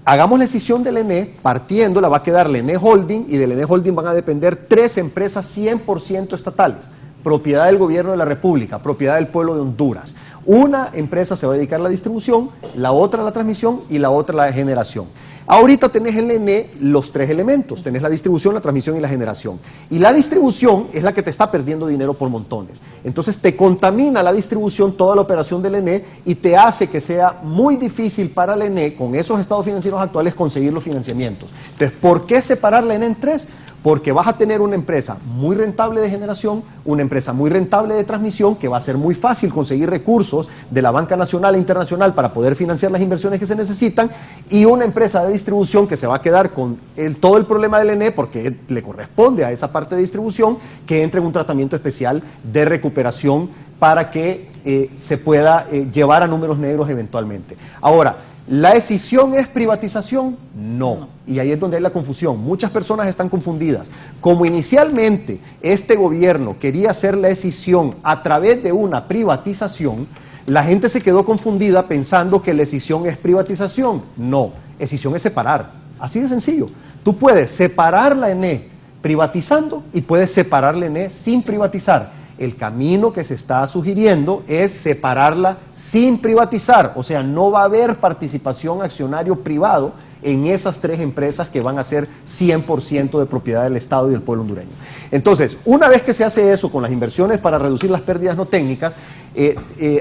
hagamos la decisión del ENE, partiéndola va a quedar la ENE Holding, y del ENE Holding van a depender 3 empresas 100% estatales, propiedad del gobierno de la República, propiedad del pueblo de Honduras. Una empresa se va a dedicar a la distribución, la otra a la transmisión y la otra a la generación. Ahorita tenés en el ENE los 3 elementos, tenés la distribución, la transmisión y la generación. Y la distribución es la que te está perdiendo dinero por montones. Entonces te contamina la distribución toda la operación del ENE y te hace que sea muy difícil para el ENE, con esos estados financieros actuales, conseguir los financiamientos. Entonces, ¿por qué separar la ENE en 3? Porque vas a tener una empresa muy rentable de generación, una empresa muy rentable de transmisión, que va a ser muy fácil conseguir recursos de la banca nacional e internacional para poder financiar las inversiones que se necesitan, y una empresa de distribución que se va a quedar con todo el problema del ENE, porque le corresponde a esa parte de distribución que entre en un tratamiento especial de recuperación para que se pueda llevar a números negros eventualmente. Ahora, ¿la decisión es privatización? No. Y ahí es donde hay la confusión. Muchas personas están confundidas. Como inicialmente este gobierno quería hacer la decisión a través de una privatización, La gente se quedó confundida pensando que la escisión es privatización. No, escisión es separar. Así de sencillo. Tú puedes separar la ENE privatizando y puedes separar la ENE sin privatizar. El camino que se está sugiriendo es separarla sin privatizar, o sea, no va a haber participación accionario privado en esas 3 empresas que van a ser 100% de propiedad del Estado y del pueblo hondureño. Entonces, una vez que se hace eso con las inversiones para reducir las pérdidas no técnicas,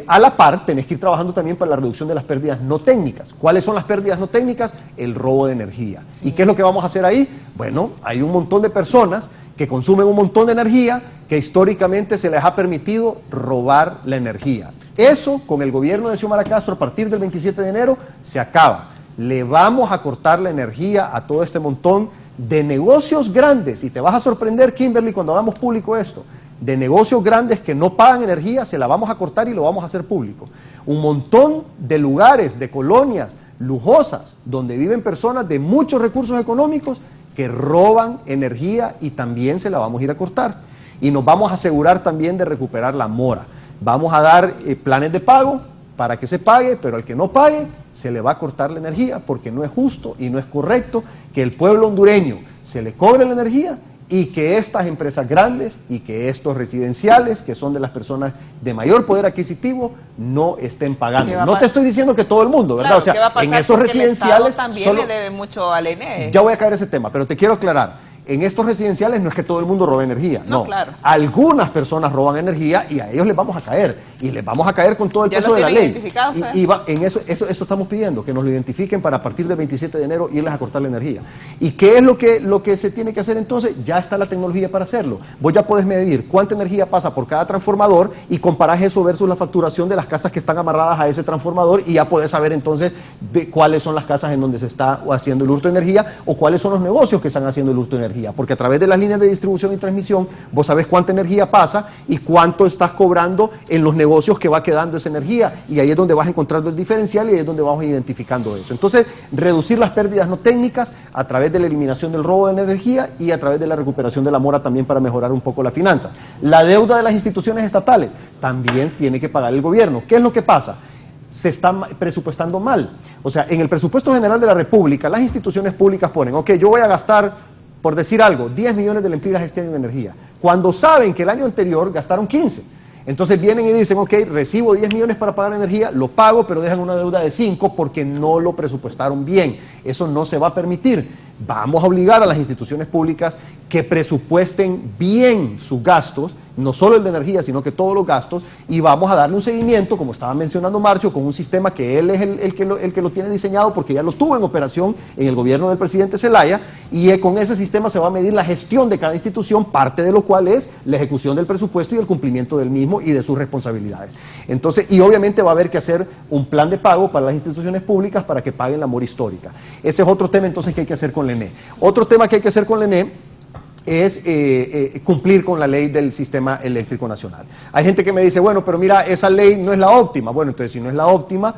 a la par tenés que ir trabajando también para la reducción de las pérdidas no técnicas. ¿Cuáles son las pérdidas no técnicas? El robo de energía. Sí. ¿Y qué es lo que vamos a hacer ahí? Bueno, hay un montón de personas que consumen un montón de energía que históricamente se les ha permitido robar la energía. Eso, con el gobierno de Xiomara Castro, a partir del 27 de enero, se acaba. Le vamos a cortar la energía a todo este montón de negocios grandes, y te vas a sorprender, Kimberly, cuando hagamos público esto, de negocios grandes que no pagan energía, se la vamos a cortar y lo vamos a hacer público. Un montón de lugares, de colonias lujosas, donde viven personas de muchos recursos económicos que roban energía, y también se la vamos a ir a cortar. Y nos vamos a asegurar también de recuperar la mora. Vamos a dar planes de pago para que se pague, pero al que no pague se le va a cortar la energía, porque no es justo y no es correcto que el pueblo hondureño se le cobre la energía y que estas empresas grandes y que estos residenciales, que son de las personas de mayor poder adquisitivo, no estén pagando. No te estoy diciendo que todo el mundo, ¿verdad? Claro, o sea, en esos residenciales también solo... le debe mucho al ENE. Ya voy a caer ese tema, pero te quiero aclarar. En estos residenciales no es que todo el mundo robe energía, no. Claro. Algunas personas roban energía y a ellos les vamos a caer. Y les vamos a caer con todo el peso de la ley. En eso estamos pidiendo, que nos lo identifiquen para a partir del 27 de enero irles a cortar la energía. ¿Y qué es lo que se tiene que hacer entonces? Ya está la tecnología para hacerlo. Vos ya puedes medir cuánta energía pasa por cada transformador y comparás eso versus la facturación de las casas que están amarradas a ese transformador, y ya puedes saber entonces de cuáles son las casas en donde se está haciendo el hurto de energía o cuáles son los negocios que están haciendo el hurto de energía. Porque a través de las líneas de distribución y transmisión vos sabés cuánta energía pasa y cuánto estás cobrando en los negocios que va quedando esa energía, y ahí es donde vas encontrando el diferencial y ahí es donde vamos identificando eso. Entonces, reducir las pérdidas no técnicas a través de la eliminación del robo de energía y a través de la recuperación de la mora también para mejorar un poco la finanza. La deuda de las instituciones estatales también tiene que pagar el gobierno. ¿Qué es lo que pasa? Se está presupuestando mal. O sea, en el presupuesto general de la República, las instituciones públicas ponen, ok, yo voy a gastar, por decir algo, 10 millones de lempiras este año de energía, cuando saben que el año anterior gastaron 15. Entonces vienen y dicen, ok, recibo 10 millones para pagar energía, lo pago, pero dejan una deuda de 5 porque no lo presupuestaron bien. Eso no se va a permitir. Vamos a obligar a las instituciones públicas que presupuesten bien sus gastos, no solo el de energía, sino que todos los gastos, y vamos a darle un seguimiento, como estaba mencionando Marcio, con un sistema que él es el que lo tiene diseñado, porque ya lo tuvo en operación en el gobierno del presidente Zelaya, y con ese sistema se va a medir la gestión de cada institución, parte de lo cual es la ejecución del presupuesto y el cumplimiento del mismo y de sus responsabilidades. Entonces, y obviamente va a haber que hacer un plan de pago para las instituciones públicas para que paguen la mora histórica. Ese es otro tema entonces que hay que hacer con la ENE. Otro tema que hay que hacer con la ENE es cumplir con la ley del sistema eléctrico nacional. Hay gente que me dice, bueno, pero mira, esa ley no es la óptima. Bueno, entonces si no es la óptima,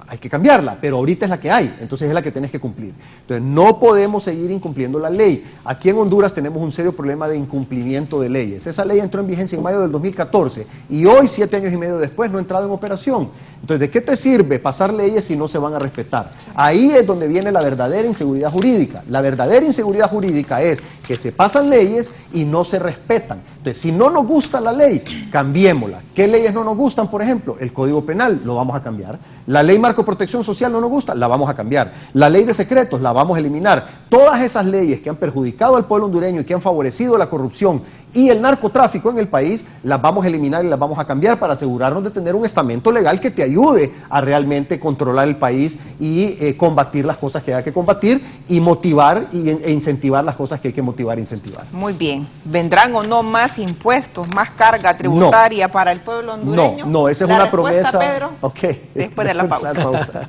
hay que cambiarla, pero ahorita es la que hay, entonces es la que tenés que cumplir. Entonces no podemos seguir incumpliendo la ley. Aquí en Honduras tenemos un serio problema de incumplimiento de leyes. Esa ley entró en vigencia en mayo del 2014 y hoy, 7 años y medio después, no ha entrado en operación. Entonces, ¿de qué te sirve pasar leyes si no se van a respetar? Ahí es donde viene la verdadera inseguridad jurídica. La verdadera inseguridad jurídica es que se pasan leyes y no se respetan. Entonces, si no nos gusta la ley, cambiémosla. ¿Qué leyes no nos gustan? Por ejemplo, el Código Penal, lo vamos a cambiar. La Ley Marco Protección Social no nos gusta, la vamos a cambiar. La Ley de Secretos, la vamos a eliminar. Todas esas leyes que han perjudicado al pueblo hondureño y que han favorecido la corrupción y el narcotráfico en el país, las vamos a eliminar y las vamos a cambiar para asegurarnos de tener un estamento legal que te ayude a realmente controlar el país y combatir las cosas que hay que combatir y motivar e incentivar las cosas que hay que motivar e incentivar. Muy bien. ¿Vendrán o no más impuestos, más carga tributaria para el pueblo hondureño? No, esa es una promesa. Pedro, okay. Después de la pausa.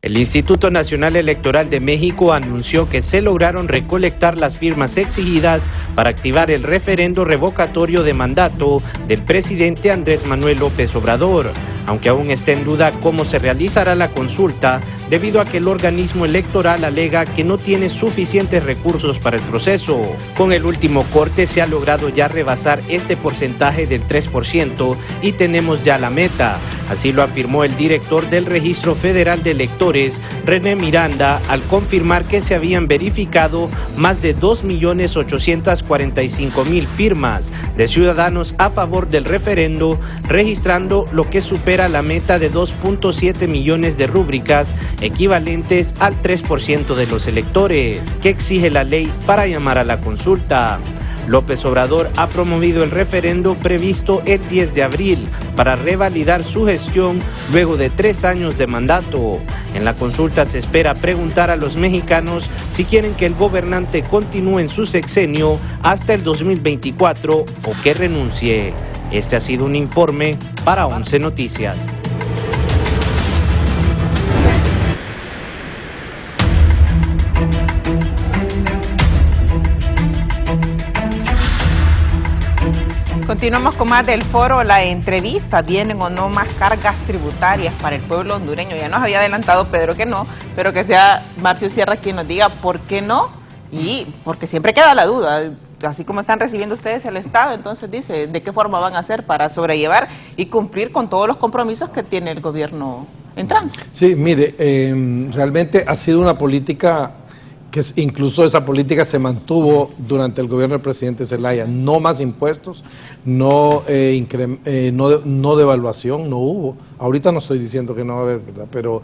El Instituto Nacional Electoral de México anunció que se lograron recolectar las firmas exigidas para activar el referendo revocatorio de mandato del presidente Andrés Manuel López Obrador, aunque aún está en duda cómo se realizará la consulta, debido a que el organismo electoral alega que no tiene suficientes recursos para el proceso. Con el último corte se ha logrado ya rebasar este porcentaje del 3% y tenemos ya la meta. Así lo afirmó el director del Registro Federal de Electores, René Miranda, al confirmar que se habían verificado más de 2.845.000 firmas de ciudadanos a favor del referendo, registrando lo que supera la meta de 2.7 millones de rúbricas, equivalentes al 3% de los electores, que exige la ley para llamar a la consulta. López Obrador ha promovido el referendo previsto el 10 de abril para revalidar su gestión luego de 3 años de mandato. En la consulta se espera preguntar a los mexicanos si quieren que el gobernante continúe en su sexenio hasta el 2024 o que renuncie. Este ha sido un informe para 11 Noticias. Continuamos con más del foro, la entrevista. ¿Vienen o no más cargas tributarias para el pueblo hondureño? Ya nos había adelantado Pedro que no, pero que sea Marcio Sierra quien nos diga por qué no, y porque siempre queda la duda. Así como están recibiendo ustedes el Estado, entonces dice, ¿de qué forma van a hacer para sobrellevar y cumplir con todos los compromisos que tiene el gobierno entrante? Sí, mire, realmente ha sido una política que incluso esa política se mantuvo durante el gobierno del presidente Zelaya. No más impuestos, no devaluación, no hubo. Ahorita no estoy diciendo que no va a haber, ¿verdad? Pero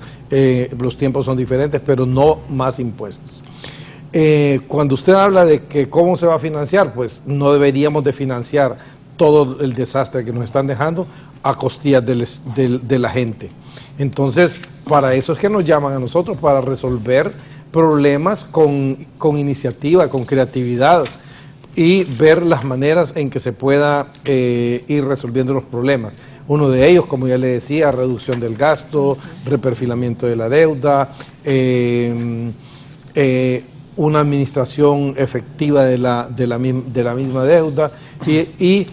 los tiempos son diferentes, pero no más impuestos. Cuando usted habla de que cómo se va a financiar, pues no deberíamos de financiar todo el desastre que nos están dejando a costillas de la gente. Entonces, para eso es que nos llaman a nosotros, para resolver problemas con iniciativa, con creatividad y ver las maneras en que se pueda ir resolviendo los problemas. Uno de ellos, como ya le decía, reducción del gasto, reperfilamiento de la deuda, una administración efectiva de la misma deuda y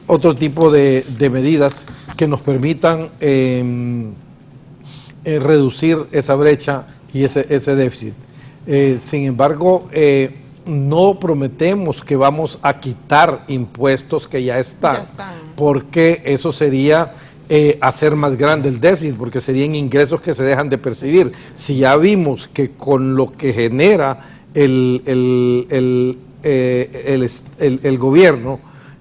otro tipo de medidas que nos permitan reducir esa brecha y ese déficit. Sin embargo, no prometemos que vamos a quitar impuestos que ya están. Porque eso sería hacer más grande el déficit, porque serían ingresos que se dejan de percibir. Si ya vimos que con lo que genera el gobierno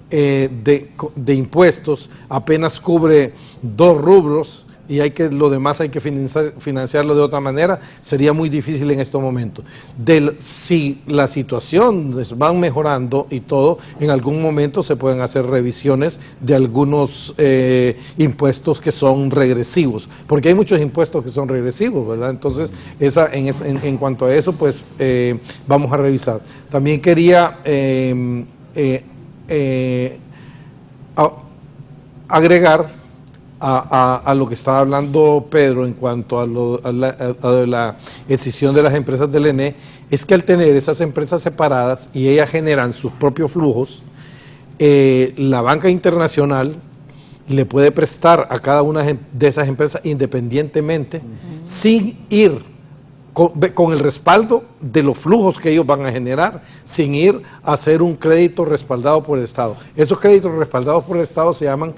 de impuestos apenas cubre 2 rubros, y lo demás hay que financiarlo de otra manera, sería muy difícil en estos momentos. Si la situación va mejorando y todo, en algún momento se pueden hacer revisiones de algunos impuestos que son regresivos, porque hay muchos impuestos que son regresivos, ¿verdad? Entonces, en cuanto a eso, pues vamos a revisar. También quería agregar a lo que estaba hablando Pedro en cuanto a la escisión de las empresas del ENE, es que al tener esas empresas separadas y ellas generan sus propios flujos, la banca internacional le puede prestar a cada una de esas empresas independientemente, sin ir con el respaldo de los flujos que ellos van a generar, sin ir a hacer un crédito respaldado por el Estado. Esos créditos respaldados por el Estado se llaman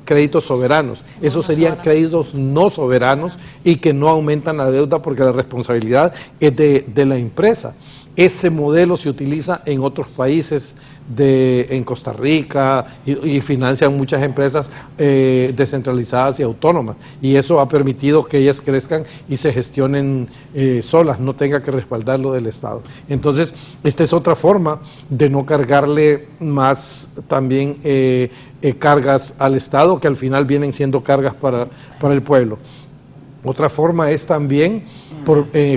créditos soberanos. Esos serían créditos no soberanos y que no aumentan la deuda porque la responsabilidad es de la empresa. Ese modelo se utiliza en otros países, en Costa Rica, y financian muchas empresas descentralizadas y autónomas, y eso ha permitido que ellas crezcan y se gestionen solas, no tenga que respaldarlo del Estado. Entonces, esta es otra forma de no cargarle más también cargas al Estado, que al final vienen siendo cargas para el pueblo. Otra forma es también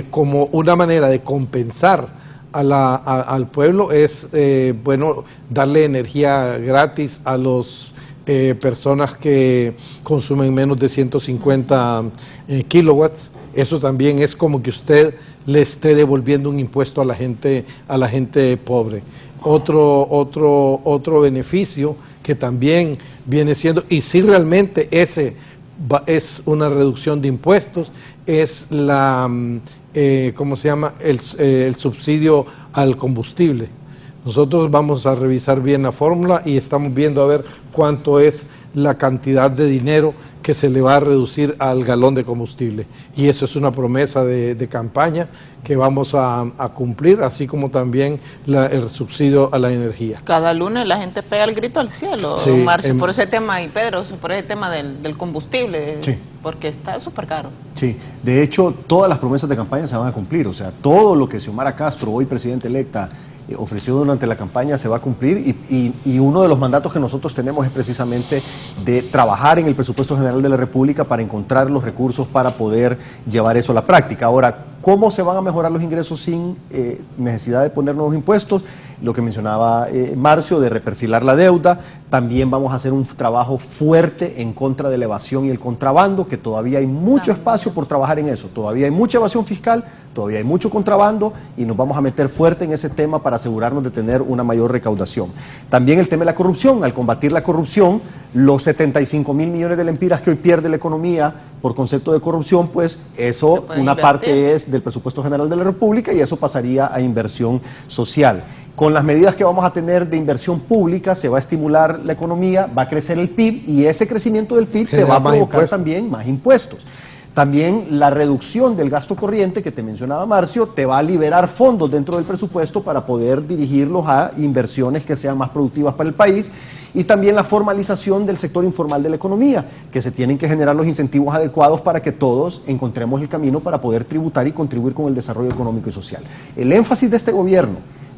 como una manera de compensar al pueblo, es darle energía gratis a las personas que consumen menos de 150 kilowatts. Eso también es como que usted le esté devolviendo un impuesto a la gente pobre. Otro beneficio que también viene siendo, y si realmente ese es una reducción de impuestos, es ¿cómo se llama? El subsidio al combustible. Nosotros vamos a revisar bien la fórmula y estamos viendo a ver cuánto es la cantidad de dinero que se le va a reducir al galón de combustible. Y eso es una promesa de campaña que vamos a cumplir, así como también el subsidio a la energía. Cada lunes la gente pega el grito al cielo, Sí, don Marcio, por ese tema, y Pedro, por ese tema del combustible, Sí. porque está súper caro. Sí, de hecho, todas las promesas de campaña se van a cumplir, o sea, todo lo que Xiomara Castro, hoy presidenta electa, ofreció durante la campaña se va a cumplir y uno de los mandatos que nosotros tenemos es precisamente de trabajar en el presupuesto general de la República para encontrar los recursos para poder llevar eso a la práctica. Ahora, ¿cómo se van a mejorar los ingresos sin necesidad de poner nuevos impuestos? Lo que mencionaba Marcio, de reperfilar la deuda. También vamos a hacer un trabajo fuerte en contra de la evasión y el contrabando, que todavía hay mucho espacio por trabajar en eso. Todavía hay mucha evasión fiscal, todavía hay mucho contrabando y nos vamos a meter fuerte en ese tema para asegurarnos de tener una mayor recaudación. También el tema de la corrupción. Al combatir la corrupción, los 75.000 millones de lempiras que hoy pierde la economía por concepto de corrupción, pues eso, una parte es del presupuesto general de la República y eso pasaría a inversión social. Con las medidas que vamos a tener de inversión pública se va a estimular la economía, va a crecer el PIB y ese crecimiento del PIB te va a provocar también más impuestos. También la reducción del gasto corriente que te mencionaba Marcio te va a liberar fondos dentro del presupuesto para poder dirigirlos a inversiones que sean más productivas para el país, y también la formalización del sector informal de la economía, que se tienen que generar los incentivos adecuados para que todos encontremos el camino para poder tributar y contribuir con el desarrollo económico y social. El énfasis de este gobierno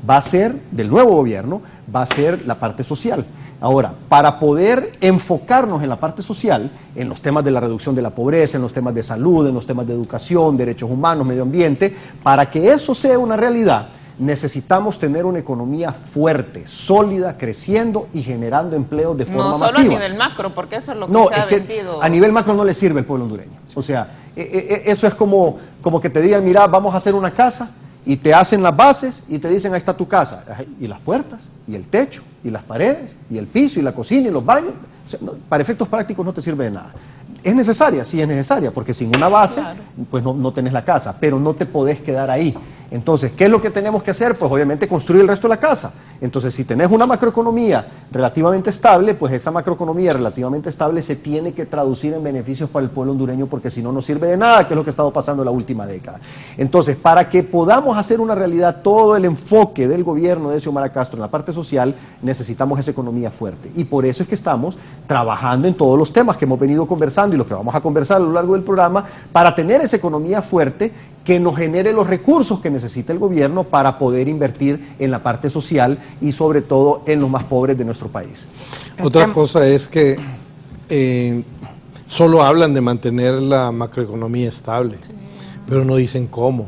va a ser, del nuevo gobierno, va a ser la parte social. Ahora, para poder enfocarnos en la parte social, en los temas de la reducción de la pobreza, en los temas de salud, en los temas de educación, derechos humanos, medio ambiente, para que eso sea una realidad, necesitamos tener una economía fuerte, sólida, creciendo y generando empleos de forma masiva. No solo a nivel macro, porque eso es lo que se ha vendido. A nivel macro no le sirve al pueblo hondureño. O sea, eso es como que te digan, mira, vamos a hacer una casa, y te hacen las bases y te dicen, ahí está tu casa, y las puertas, y el techo, y las paredes, y el piso, y la cocina, y los baños. O sea, no, para efectos prácticos no te sirve de nada. ¿Es necesaria? Sí es necesaria, porque sin una base, claro, pues no tenés la casa, pero no te podés quedar ahí. Entonces, ¿qué es lo que tenemos que hacer? Pues obviamente construir el resto de la casa. Entonces, si tenés una macroeconomía relativamente estable, pues esa macroeconomía relativamente estable se tiene que traducir en beneficios para el pueblo hondureño, porque si no, no sirve de nada, que es lo que ha estado pasando en la última década. Entonces, para que podamos hacer una realidad todo el enfoque del gobierno de Xiomara Castro en la parte social, necesitamos esa economía fuerte. Y por eso es que estamos trabajando en todos los temas que hemos venido conversando y los que vamos a conversar a lo largo del programa, para tener esa economía fuerte que nos genere los recursos que necesita el gobierno para poder invertir en la parte social y sobre todo en los más pobres de nuestro país. Otra cosa es que solo hablan de mantener la macroeconomía estable, sí, pero no dicen cómo.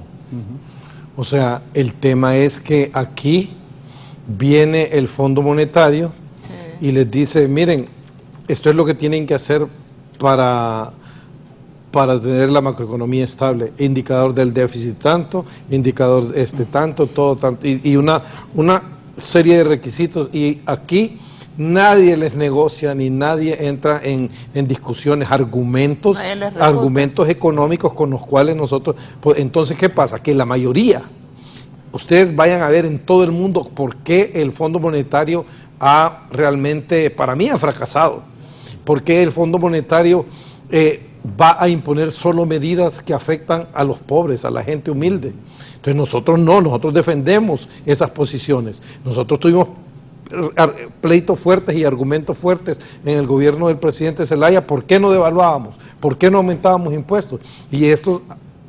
O sea, el tema es que aquí viene el Fondo Monetario, sí, y les dice, miren, esto es lo que tienen que hacer para tener la macroeconomía estable, indicador del déficit tanto, indicador tanto, todo tanto, y una serie de requisitos, y aquí nadie les negocia ni nadie entra en discusiones, argumentos económicos con los cuales nosotros, pues, entonces ¿qué pasa? Que la mayoría, ustedes vayan a ver en todo el mundo por qué el Fondo Monetario ha realmente, para mí ha fracasado, por qué el Fondo Monetario va a imponer solo medidas que afectan a los pobres, a la gente humilde. Entonces nosotros defendemos esas posiciones. Nosotros tuvimos pleitos fuertes y argumentos fuertes en el gobierno del presidente Zelaya. ¿Por qué no devaluábamos? ¿Por qué no aumentábamos impuestos? Y esto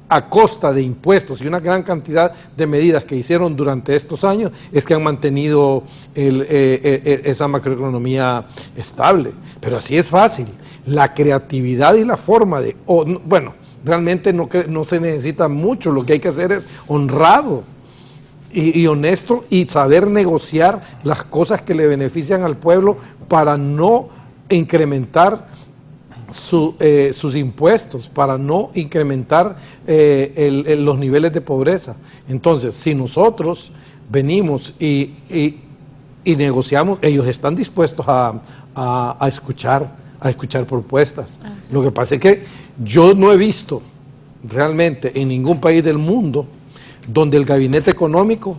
a costa de impuestos y una gran cantidad de medidas que hicieron durante estos años es que han mantenido esa macroeconomía estable. Pero así es fácil. La creatividad y la forma de, bueno, realmente no se necesita mucho, lo que hay que hacer es honrado y honesto y saber negociar las cosas que le benefician al pueblo para no incrementar sus impuestos para no incrementar los niveles de pobreza. Entonces, si nosotros venimos y negociamos, ellos están dispuestos a escuchar propuestas. Sí. Lo que pasa es que yo no he visto realmente en ningún país del mundo donde el gabinete económico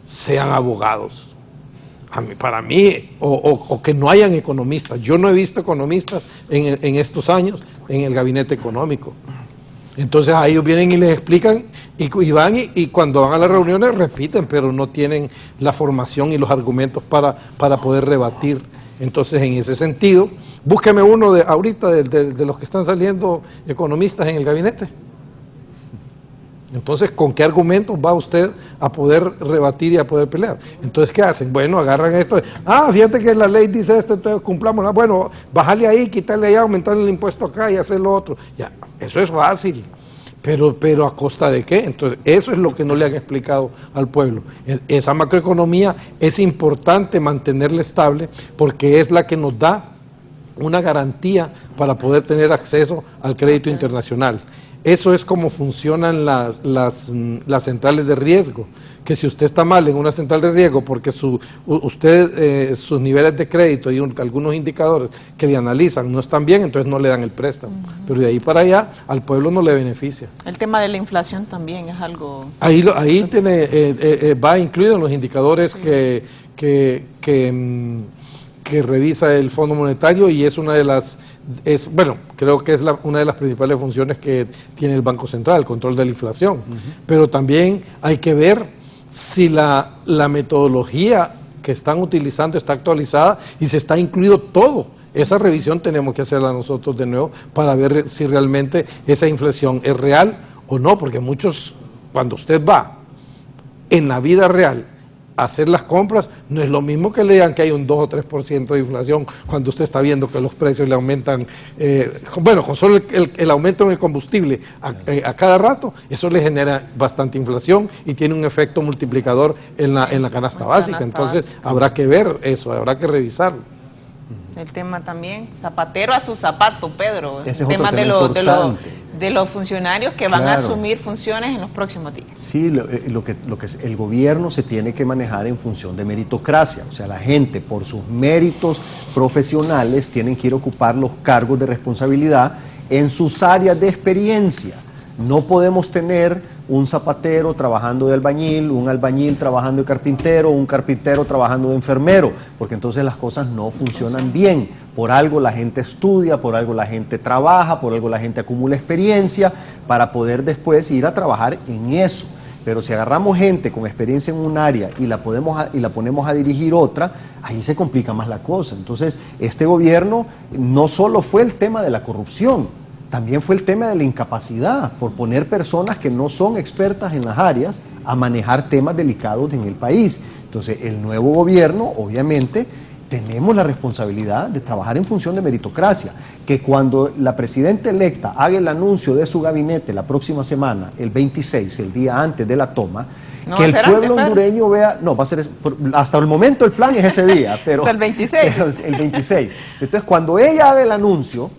sean abogados. Para mí, o que no hayan economistas. Yo no he visto economistas en estos años en el gabinete económico. Entonces a ellos vienen y les explican y van y cuando van a las reuniones repiten, pero no tienen la formación y los argumentos para poder rebatir. Entonces, en ese sentido, búsqueme uno ahorita de los que están saliendo economistas en el gabinete. Entonces, ¿con qué argumentos va usted a poder rebatir y a poder pelear? Entonces, ¿qué hacen? Bueno, agarran esto. Fíjate que la ley dice esto, entonces cumplamos. Bueno, bajarle ahí, quitarle allá, aumentarle el impuesto acá y hacer lo otro. Ya, eso es fácil. Pero ¿a costa de qué? Entonces, eso es lo que no le han explicado al pueblo. Esa macroeconomía es importante mantenerla estable porque es la que nos da una garantía para poder tener acceso al crédito internacional. Eso es como funcionan las centrales de riesgo, que si usted está mal en una central de riesgo porque sus niveles de crédito y algunos indicadores que le analizan no están bien, entonces no le dan el préstamo. Pero de ahí para allá al pueblo no le beneficia. El tema de la inflación también es algo... Ahí va incluido en los indicadores que revisa el Fondo Monetario y es una de las... creo que es una de las principales funciones que tiene el Banco Central, el control de la inflación. Pero también hay que ver si la metodología que están utilizando está actualizada y se está incluido todo. Esa revisión tenemos que hacerla nosotros de nuevo para ver si realmente esa inflación es real o no, porque muchos, cuando usted va en la vida real hacer las compras, no es lo mismo que le digan que hay un 2 o 3% de inflación cuando usted está viendo que los precios le aumentan, con solo el aumento en el combustible a cada rato, eso le genera bastante inflación y tiene un efecto multiplicador en la canasta básica. Entonces habrá que ver eso, habrá que revisarlo. El tema también, zapatero a su zapato, Pedro. Ese el tema de los funcionarios que van a asumir funciones en los próximos días. Sí, lo que el gobierno se tiene que manejar en función de meritocracia. O sea, la gente por sus méritos profesionales tienen que ir a ocupar los cargos de responsabilidad en sus áreas de experiencia. No podemos tener un zapatero trabajando de albañil, un albañil trabajando de carpintero, un carpintero trabajando de enfermero, porque entonces las cosas no funcionan bien. Por algo la gente estudia, por algo la gente trabaja, por algo la gente acumula experiencia para poder después ir a trabajar en eso. Pero si agarramos gente con experiencia en un área y la ponemos a dirigir otra, ahí se complica más la cosa. Entonces, este gobierno no solo fue el tema de la corrupción, también fue el tema de la incapacidad por poner personas que no son expertas en las áreas a manejar temas delicados en el país. Entonces, el nuevo gobierno, obviamente, tenemos la responsabilidad de trabajar en función de meritocracia, que cuando la presidenta electa haga el anuncio de su gabinete la próxima semana, el 26, el día antes de la toma, no que el pueblo hondureño vea, no, va a ser, hasta el momento el plan es ese día, pero el 26. El 26. Entonces, cuando ella haga el anuncio,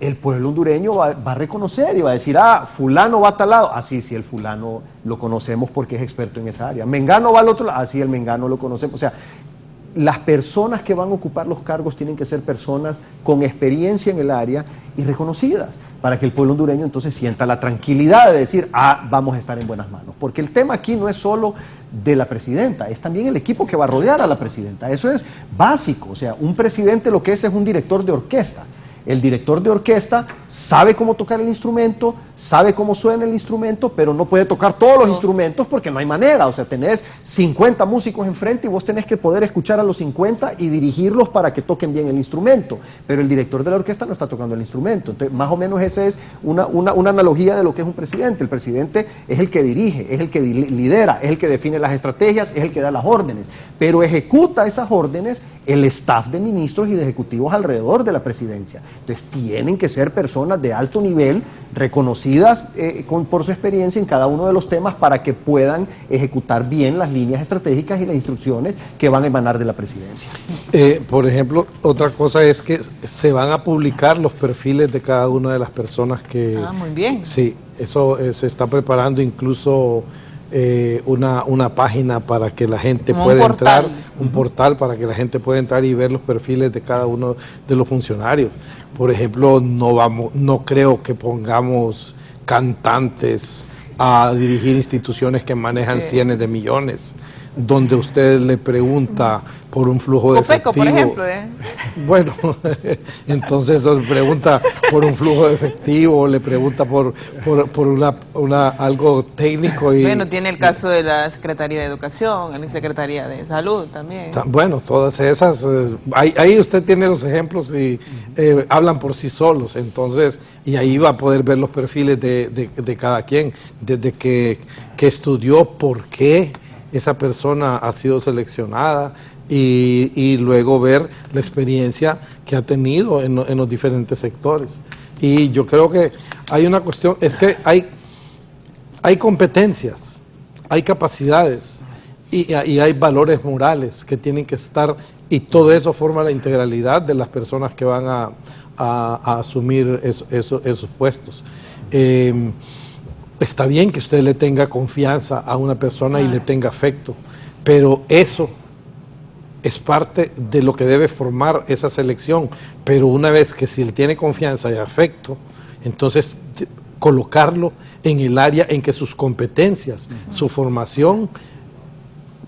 el pueblo hondureño va a reconocer y va a decir, fulano va a tal lado, sí, el fulano lo conocemos porque es experto en esa área, mengano va al otro lado, sí, el mengano lo conocemos. O sea, las personas que van a ocupar los cargos tienen que ser personas con experiencia en el área y reconocidas, para que el pueblo hondureño entonces sienta la tranquilidad de decir, vamos a estar en buenas manos. Porque el tema aquí no es solo de la presidenta, es también el equipo que va a rodear a la presidenta. Eso es básico. O sea, un presidente lo que es un director de orquesta. El director de orquesta sabe cómo tocar el instrumento, sabe cómo suena el instrumento, pero no puede tocar todos los instrumentos porque no hay manera. O sea, tenés 50 músicos enfrente y vos tenés que poder escuchar a los 50 y dirigirlos para que toquen bien el instrumento. Pero el director de la orquesta no está tocando el instrumento. Entonces, más o menos esa es una analogía de lo que es un presidente. El presidente es el que dirige, es el que lidera, es el que define las estrategias, es el que da las órdenes. Pero ejecuta esas órdenes el staff de ministros y de ejecutivos alrededor de la presidencia. Entonces tienen que ser personas de alto nivel, reconocidas por su experiencia en cada uno de los temas para que puedan ejecutar bien las líneas estratégicas y las instrucciones que van a emanar de la presidencia. Por ejemplo, otra cosa es que se van a publicar los perfiles de cada una de las personas que... Ah, muy bien. Sí, eso se está preparando incluso una página para que la gente pueda entrar, un portal para que la gente pueda entrar y ver los perfiles de cada uno de los funcionarios. Por ejemplo, no creo que pongamos cantantes a dirigir instituciones que manejan cientos de millones, donde usted le pregunta por un flujo de efectivo. por ejemplo, Bueno, entonces le pregunta por un flujo de efectivo, le pregunta por algo técnico. Y, bueno, tiene el caso de la Secretaría de Educación, la Secretaría de Salud también. Bueno, todas esas, ahí usted tiene los ejemplos y hablan por sí solos, entonces, y ahí va a poder ver los perfiles de cada quien, desde que estudió por qué esa persona ha sido seleccionada y luego ver la experiencia que ha tenido en los diferentes sectores. Y yo creo que hay una cuestión, es que hay competencias, hay capacidades y hay valores morales que tienen que estar, y todo eso forma la integralidad de las personas que van a asumir esos puestos. Está bien que usted le tenga confianza a una persona y le tenga afecto, pero eso es parte de lo que debe formar esa selección. Pero una vez que si le tiene confianza y afecto, entonces colocarlo en el área en que sus competencias, su formación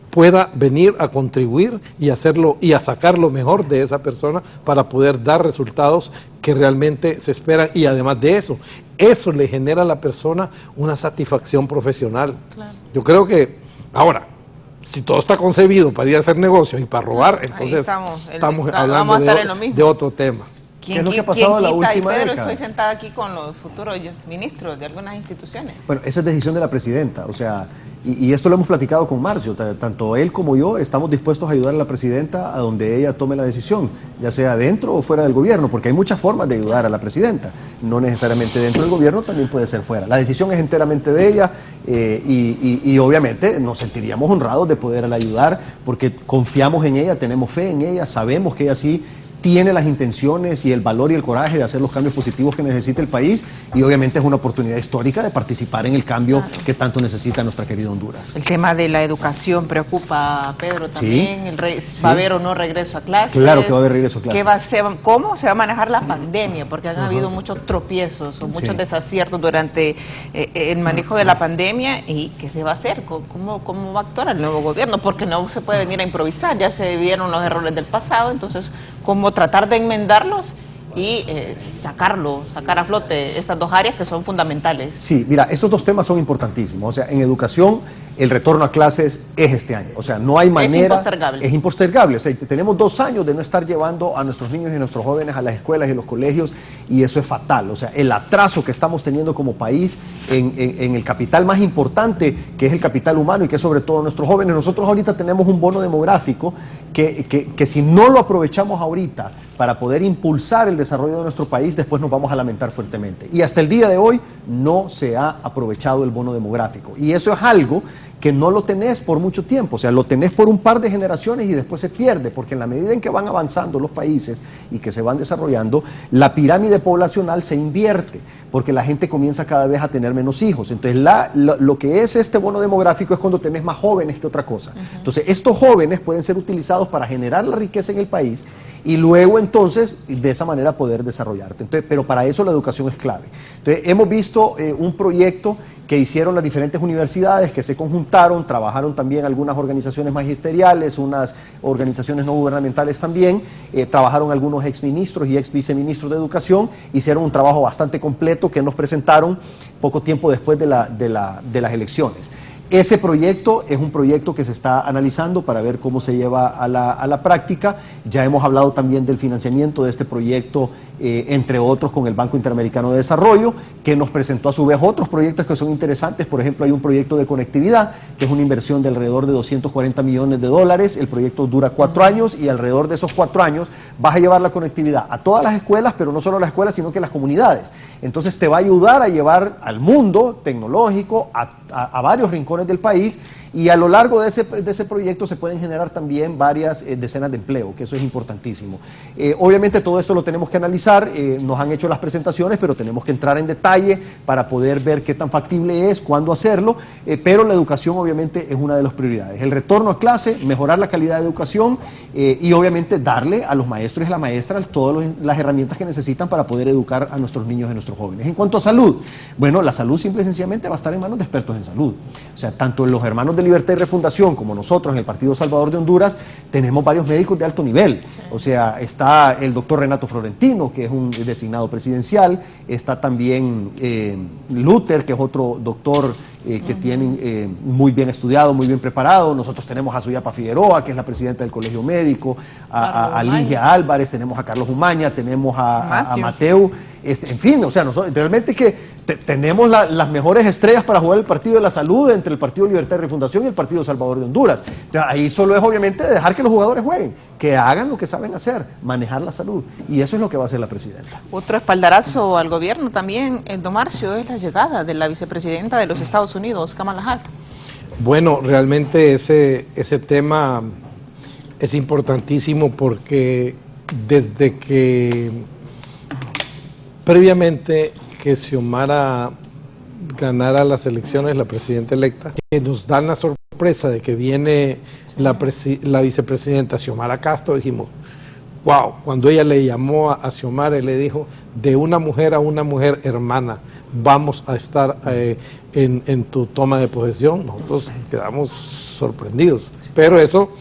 pueda venir a contribuir y hacerlo y a sacar lo mejor de esa persona para poder dar resultados que realmente se esperan, y además de eso le genera a la persona una satisfacción profesional. Claro. Yo creo que ahora, si todo está concebido para ir a hacer negocios y para robar, entonces estamos hablando de otro tema. ¿Qué es lo que ha pasado en la última década? Estoy sentada aquí con los futuros ministros de algunas instituciones. Bueno, esa es decisión de la presidenta, o sea, y esto lo hemos platicado con Marcio, tanto él como yo estamos dispuestos a ayudar a la presidenta a donde ella tome la decisión, ya sea dentro o fuera del gobierno, porque hay muchas formas de ayudar a la presidenta, no necesariamente dentro del gobierno, también puede ser fuera. La decisión es enteramente de ella y obviamente nos sentiríamos honrados de poderla ayudar porque confiamos en ella, tenemos fe en ella, sabemos que ella sí tiene las intenciones y el valor y el coraje de hacer los cambios positivos que necesita el país, y obviamente es una oportunidad histórica de participar en el cambio que tanto necesita nuestra querida Honduras. El tema de la educación preocupa a Pedro también. ¿Va a haber o no regreso a clases? Claro que va a haber regreso a clases. ¿Cómo se va a manejar la pandemia? Porque han habido muchos tropiezos o muchos desaciertos durante el manejo de la pandemia. ¿Y qué se va a hacer? ¿Cómo va a actuar el nuevo gobierno? Porque no se puede venir a improvisar, ya se vieron los errores del pasado, entonces ¿cómo tratar de enmendarlos y sacar a flote estas dos áreas que son fundamentales? Sí, mira, esos dos temas son importantísimos. O sea, en educación el retorno a clases es este año. O sea, no hay manera. Es impostergable. O sea, tenemos 2 años de no estar llevando a nuestros niños y a nuestros jóvenes a las escuelas y los colegios, y eso es fatal. O sea, el atraso que estamos teniendo como país en el capital más importante, que es el capital humano y que es sobre todo nuestros jóvenes. Nosotros ahorita tenemos un bono demográfico que si no lo aprovechamos ahorita para poder impulsar el desarrollo de nuestro país, después nos vamos a lamentar fuertemente. Y hasta el día de hoy no se ha aprovechado el bono demográfico. Y eso es algo que no lo tenés por mucho tiempo, o sea, lo tenés por un par de generaciones y después se pierde, porque en la medida en que van avanzando los países y que se van desarrollando, la pirámide poblacional se invierte, porque la gente comienza cada vez a tener menos hijos. Entonces, lo que es este bono demográfico es cuando tenés más jóvenes que otra cosa. Entonces, estos jóvenes pueden ser utilizados para generar la riqueza en el país y luego entonces de esa manera poder desarrollarte. Entonces, pero para eso la educación es clave. Entonces, hemos visto un proyecto que hicieron las diferentes universidades, que se conjuntaron, trabajaron también algunas organizaciones magisteriales, unas organizaciones no gubernamentales también, trabajaron algunos exministros y ex viceministros de educación, hicieron un trabajo bastante completo que nos presentaron poco tiempo después de las elecciones. Ese proyecto es un proyecto que se está analizando para ver cómo se lleva a la práctica. Ya hemos hablado también del financiamiento de este proyecto, entre otros con el Banco Interamericano de Desarrollo, que nos presentó a su vez otros proyectos que son interesantes. Por ejemplo, hay un proyecto de conectividad, que es una inversión de alrededor de 240 millones de dólares. El proyecto dura 4 años y alrededor de esos 4 años vas a llevar la conectividad a todas las escuelas, pero no solo a las escuelas, sino que a las comunidades. Entonces te va a ayudar a llevar al mundo tecnológico a varios rincones del país, y a lo largo de ese proyecto se pueden generar también varias decenas de empleo, que eso es importantísimo. Obviamente todo esto lo tenemos que analizar, nos han hecho las presentaciones, pero tenemos que entrar en detalle para poder ver qué tan factible es, cuándo hacerlo, pero la educación obviamente es una de las prioridades. El retorno a clase, mejorar la calidad de educación y obviamente darle a los maestros y a las maestras todas las herramientas que necesitan para poder educar a nuestros niños y a nuestros jóvenes. En cuanto a salud, bueno, la salud simple y sencillamente va a estar en manos de expertos en salud. O sea, tanto los hermanos de Libertad y Refundación como nosotros en el Partido Salvador de Honduras tenemos varios médicos de alto nivel. O sea, está el doctor Renato Florentino, que es un designado presidencial, está también Luther, que es otro doctor que tiene muy bien estudiado, muy bien preparado. Nosotros tenemos a Suyapa Figueroa, que es la presidenta del Colegio Médico, a Ligia Álvarez, tenemos a Carlos Umaña, tenemos a Mateo. En fin, o sea, nosotros realmente que tenemos las mejores estrellas para jugar el partido de la salud entre el Partido Libertad y Refundación y el Partido Salvador de Honduras. Entonces, ahí solo es obviamente dejar que los jugadores jueguen, que hagan lo que saben hacer, manejar la salud, y eso es lo que va a hacer la presidenta. Otro espaldarazo al gobierno también, don Marcio, es la llegada de la vicepresidenta de los Estados Unidos, Kamala Harris. Bueno, realmente ese tema es importantísimo porque desde que previamente que Xiomara ganara las elecciones, la presidenta electa, que nos dan la sorpresa de que viene la vicepresidenta Xiomara Castro, dijimos, wow, cuando ella le llamó a Xiomara y le dijo, de una mujer a una mujer hermana, vamos a estar en tu toma de posesión, nosotros quedamos sorprendidos, pero eso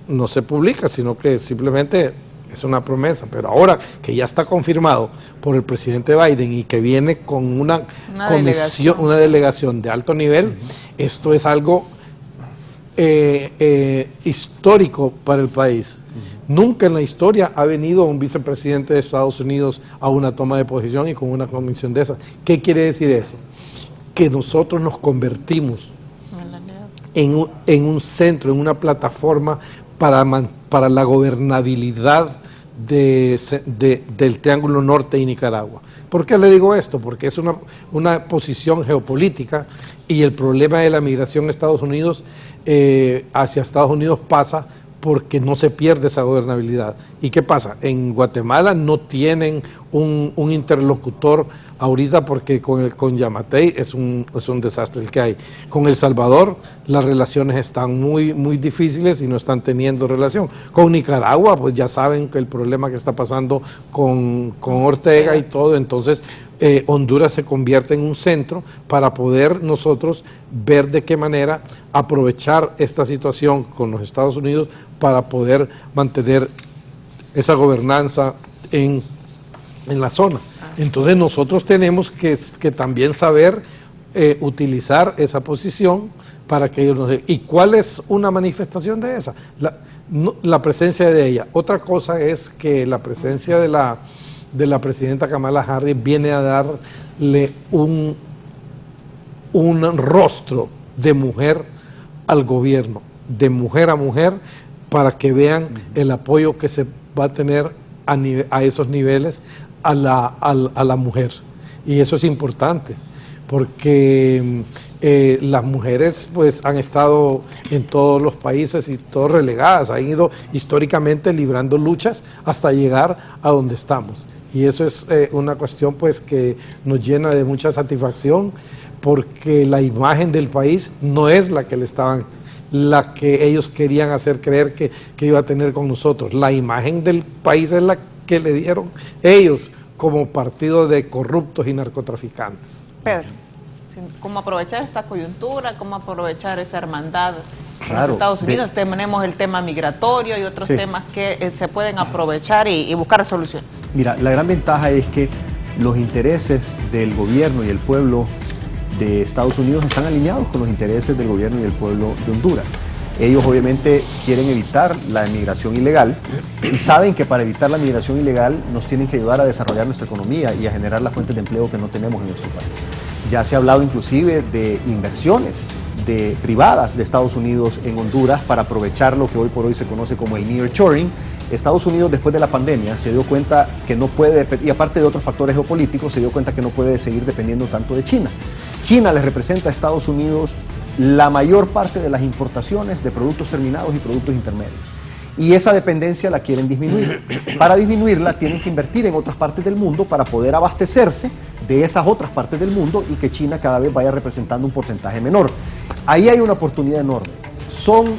no se publica, sino que simplemente es una promesa. Pero ahora que ya está confirmado por el presidente Biden y que viene con una delegación de alto nivel, esto es algo histórico para el país. Nunca en la historia ha venido un vicepresidente de Estados Unidos a una toma de posesión y con una comisión de esas. ¿Qué quiere decir eso? Que nosotros nos convertimos en un centro, en una plataforma para la gobernabilidad del Triángulo Norte y Nicaragua. ¿Por qué le digo esto? Porque es una posición geopolítica, y el problema de la migración a Estados Unidos hacia Estados Unidos pasa porque no se pierde esa gobernabilidad. ¿Y qué pasa? En Guatemala no tienen un interlocutor ahorita porque con Yamatei es un desastre el que hay. Con El Salvador las relaciones están muy difíciles y no están teniendo relación. Con Nicaragua pues ya saben que el problema que está pasando con Ortega y todo, entonces Honduras se convierte en un centro para poder nosotros ver de qué manera aprovechar esta situación con los Estados Unidos para poder mantener esa gobernanza en la zona. Entonces nosotros tenemos que también saber utilizar esa posición para que ellos nos den. ¿Y cuál es una manifestación de esa? La presencia de ella. Otra cosa es que la presencia de la presidenta Kamala Harris viene a darle un rostro de mujer al gobierno, de mujer a mujer, para que vean el apoyo que se va a tener a esos niveles a la mujer. Y eso es importante, porque las mujeres pues han estado en todos los países y todas relegadas, han ido históricamente librando luchas hasta llegar a donde estamos. Y eso es una cuestión pues que nos llena de mucha satisfacción, porque la imagen del país no es la que ellos querían hacer creer que iba a tener con nosotros. La imagen del país es la que le dieron ellos como partido de corruptos y narcotraficantes. Pedro, ¿cómo aprovechar esta coyuntura? ¿Cómo aprovechar esa hermandad con los Estados Unidos? Tenemos el tema migratorio y otros temas que se pueden aprovechar y buscar soluciones. Mira, la gran ventaja es que los intereses del gobierno y el pueblo de Estados Unidos están alineados con los intereses del gobierno y del pueblo de Honduras. Ellos obviamente quieren evitar la migración ilegal y saben que para evitar la migración ilegal nos tienen que ayudar a desarrollar nuestra economía y a generar las fuentes de empleo que no tenemos en nuestro país. Ya se ha hablado inclusive de inversiones privadas de Estados Unidos en Honduras para aprovechar lo que hoy por hoy se conoce como el nearshoring. Estados Unidos, después de la pandemia, se dio cuenta que no puede, y aparte de otros factores geopolíticos, se dio cuenta que no puede seguir dependiendo tanto de China. China le representa a Estados Unidos la mayor parte de las importaciones de productos terminados y productos intermedios. Y esa dependencia la quieren disminuir. Para disminuirla tienen que invertir en otras partes del mundo para poder abastecerse de esas otras partes del mundo y que China cada vez vaya representando un porcentaje menor. Ahí hay una oportunidad enorme. Son,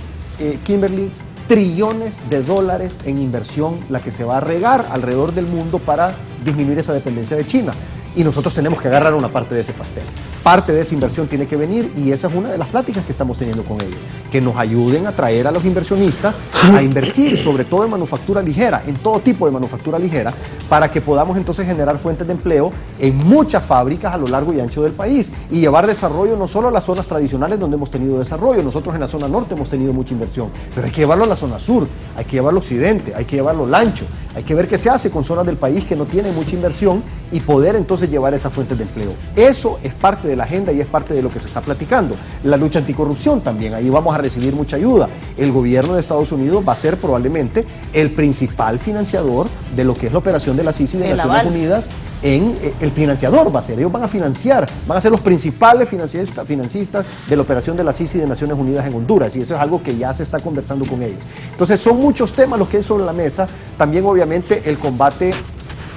Kimberly, trillones de dólares en inversión la que se va a regar alrededor del mundo para disminuir esa dependencia de China. Y nosotros tenemos que agarrar una parte de ese pastel. Parte de esa inversión tiene que venir y esa es una de las pláticas que estamos teniendo con ellos. Que nos ayuden a traer a los inversionistas a invertir, sobre todo en manufactura ligera, en todo tipo de manufactura ligera, para que podamos entonces generar fuentes de empleo en muchas fábricas a lo largo y ancho del país y llevar desarrollo no solo a las zonas tradicionales donde hemos tenido desarrollo. Nosotros en la zona norte hemos tenido mucha inversión, pero hay que llevarlo a la zona sur, hay que llevarlo al occidente, hay que llevarlo al ancho, hay que ver qué se hace con zonas del país que no tienen mucha inversión y poder entonces llevar esas fuentes de empleo. Eso es parte de la agenda y es parte de lo que se está platicando. La lucha anticorrupción también, ahí vamos a recibir mucha ayuda. El gobierno de Estados Unidos va a ser probablemente el principal financiador de lo que es la operación de la CICI de Naciones Unidas. El financiador va a ser, ellos van a financiar, van a ser los principales financistas de la operación de la CICI de Naciones Unidas en Honduras, y eso es algo que ya se está conversando con ellos. Entonces son muchos temas los que hay sobre la mesa, también obviamente el combate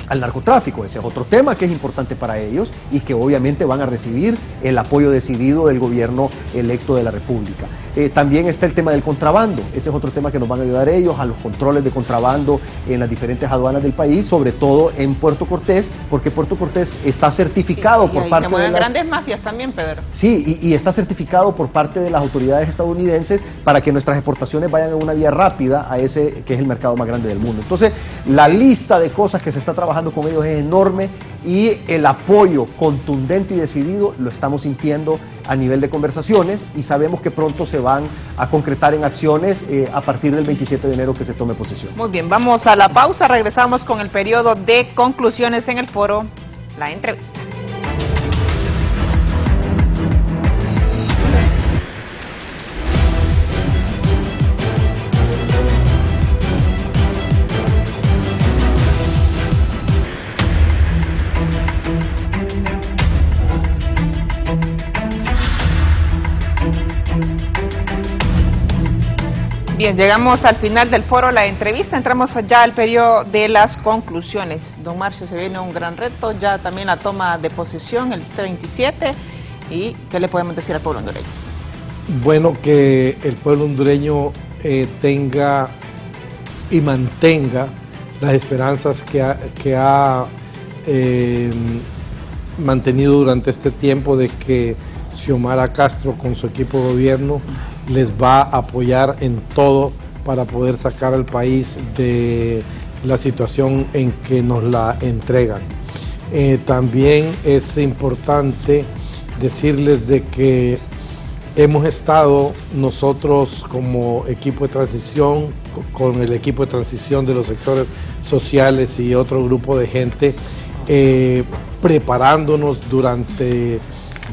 al narcotráfico, ese es otro tema que es importante para ellos y que obviamente van a recibir el apoyo decidido del gobierno electo de la República. También está el tema del contrabando, ese es otro tema que nos van a ayudar ellos, a los controles de contrabando en las diferentes aduanas del país, sobre todo en Puerto Cortés, porque Puerto Cortés está certificado por parte de las grandes mafias también, Pedro. Sí, y está certificado por parte de las autoridades estadounidenses para que nuestras exportaciones vayan en una vía rápida a ese que es el mercado más grande del mundo. Entonces, la lista de cosas que se está trabajando con ellos es enorme y el apoyo contundente y decidido lo estamos sintiendo a nivel de conversaciones y sabemos que pronto se van a concretar en acciones a partir del 27 de enero que se tome posesión. Muy bien, vamos a la pausa, regresamos con el periodo de conclusiones en el foro, la entrevista. Bien, llegamos al final del foro, la entrevista, entramos ya al periodo de las conclusiones. Don Marcio, se viene un gran reto, ya también la toma de posesión el 27, ¿y qué le podemos decir al pueblo hondureño? Bueno, que el pueblo hondureño tenga y mantenga las esperanzas que ha mantenido durante este tiempo de que Xiomara Castro con su equipo de gobierno les va a apoyar en todo para poder sacar al país de la situación en que nos la entregan. También es importante decirles de que hemos estado nosotros como equipo de transición, con el equipo de transición de los sectores sociales y otro grupo de gente, preparándonos durante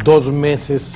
2 meses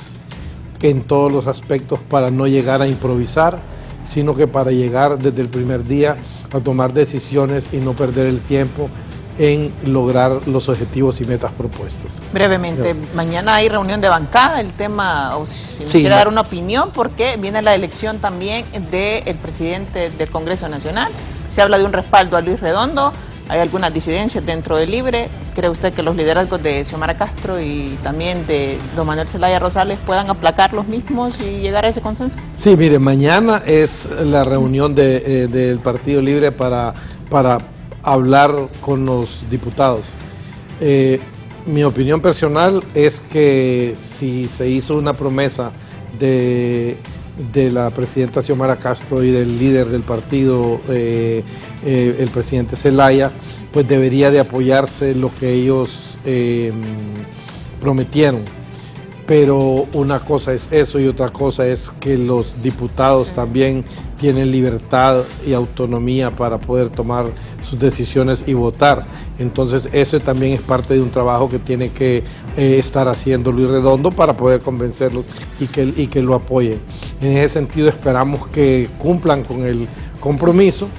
en todos los aspectos para no llegar a improvisar, sino que para llegar desde el primer día a tomar decisiones y no perder el tiempo en lograr los objetivos y metas propuestos. Brevemente, gracias. Mañana hay reunión de bancada, el tema, o si me quiere dar una opinión, porque viene la elección también del presidente del Congreso Nacional, se habla de un respaldo a Luis Redondo, hay algunas disidencias dentro del Libre. ¿Cree usted que los liderazgos de Xiomara Castro y también de don Manuel Zelaya Rosales puedan aplacar los mismos y llegar a ese consenso? Sí, mire, mañana es la reunión del Partido Libre para hablar con los diputados. Mi opinión personal es que si se hizo una promesa de la presidenta Xiomara Castro y del líder del partido, el presidente Zelaya, pues debería de apoyarse lo que ellos prometieron. pero una cosa es eso y otra cosa es que los diputados también tienen libertad y autonomía para poder tomar sus decisiones y votar. Entonces eso también es parte de un trabajo que tiene que estar haciendo Luis Redondo para poder convencerlos y que lo apoyen. En ese sentido esperamos que cumplan con el compromiso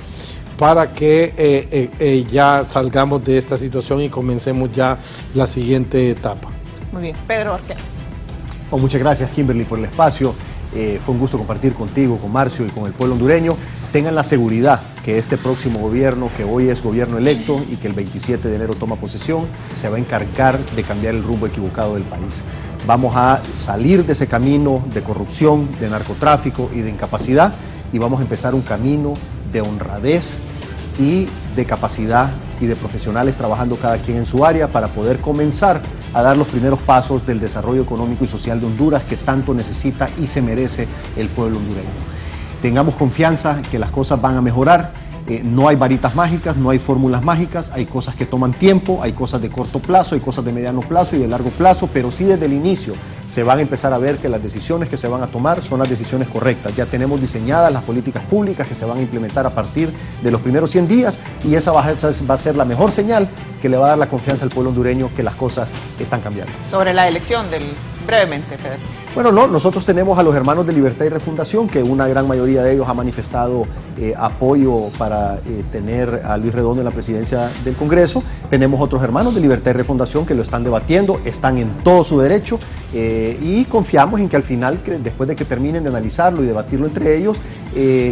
para que ya salgamos de esta situación y comencemos ya la siguiente etapa. Muy bien, Pedro Ortega. Oh, muchas gracias, Kimberly, por el espacio. Fue un gusto compartir contigo, con Marcio y con el pueblo hondureño. Tengan la seguridad que este próximo gobierno, que hoy es gobierno electo y que el 27 de enero toma posesión, se va a encargar de cambiar el rumbo equivocado del país. Vamos a salir de ese camino de corrupción, de narcotráfico y de incapacidad y vamos a empezar un camino de honradez y de capacidad y de profesionales trabajando cada quien en su área para poder comenzar a dar los primeros pasos del desarrollo económico y social de Honduras que tanto necesita y se merece el pueblo hondureño. Tengamos confianza que las cosas van a mejorar. No hay varitas mágicas, no hay fórmulas mágicas, hay cosas que toman tiempo, hay cosas de corto plazo, hay cosas de mediano plazo y de largo plazo, pero sí desde el inicio se van a empezar a ver que las decisiones que se van a tomar son las decisiones correctas. Ya tenemos diseñadas las políticas públicas que se van a implementar a partir de los primeros 100 días y esa va a ser la mejor señal que le va a dar la confianza al pueblo hondureño que las cosas están cambiando. Sobre la elección brevemente, Pedro. Bueno, no, nosotros tenemos a los hermanos de Libertad y Refundación, que una gran mayoría de ellos ha manifestado apoyo para tener a Luis Redondo en la presidencia del Congreso. Tenemos otros hermanos de Libertad y Refundación que lo están debatiendo, están en todo su derecho y confiamos en que al final, después de que terminen de analizarlo y debatirlo entre ellos,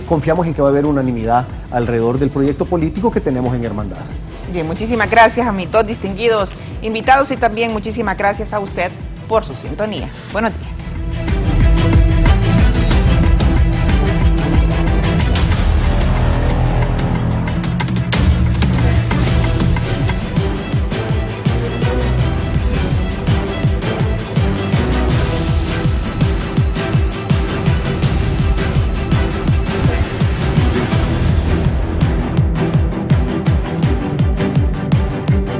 confiamos en que va a haber unanimidad alrededor del proyecto político que tenemos en Hermandad. Bien, muchísimas gracias a mis dos distinguidos invitados y también muchísimas gracias a usted por su sintonía. Buenos días.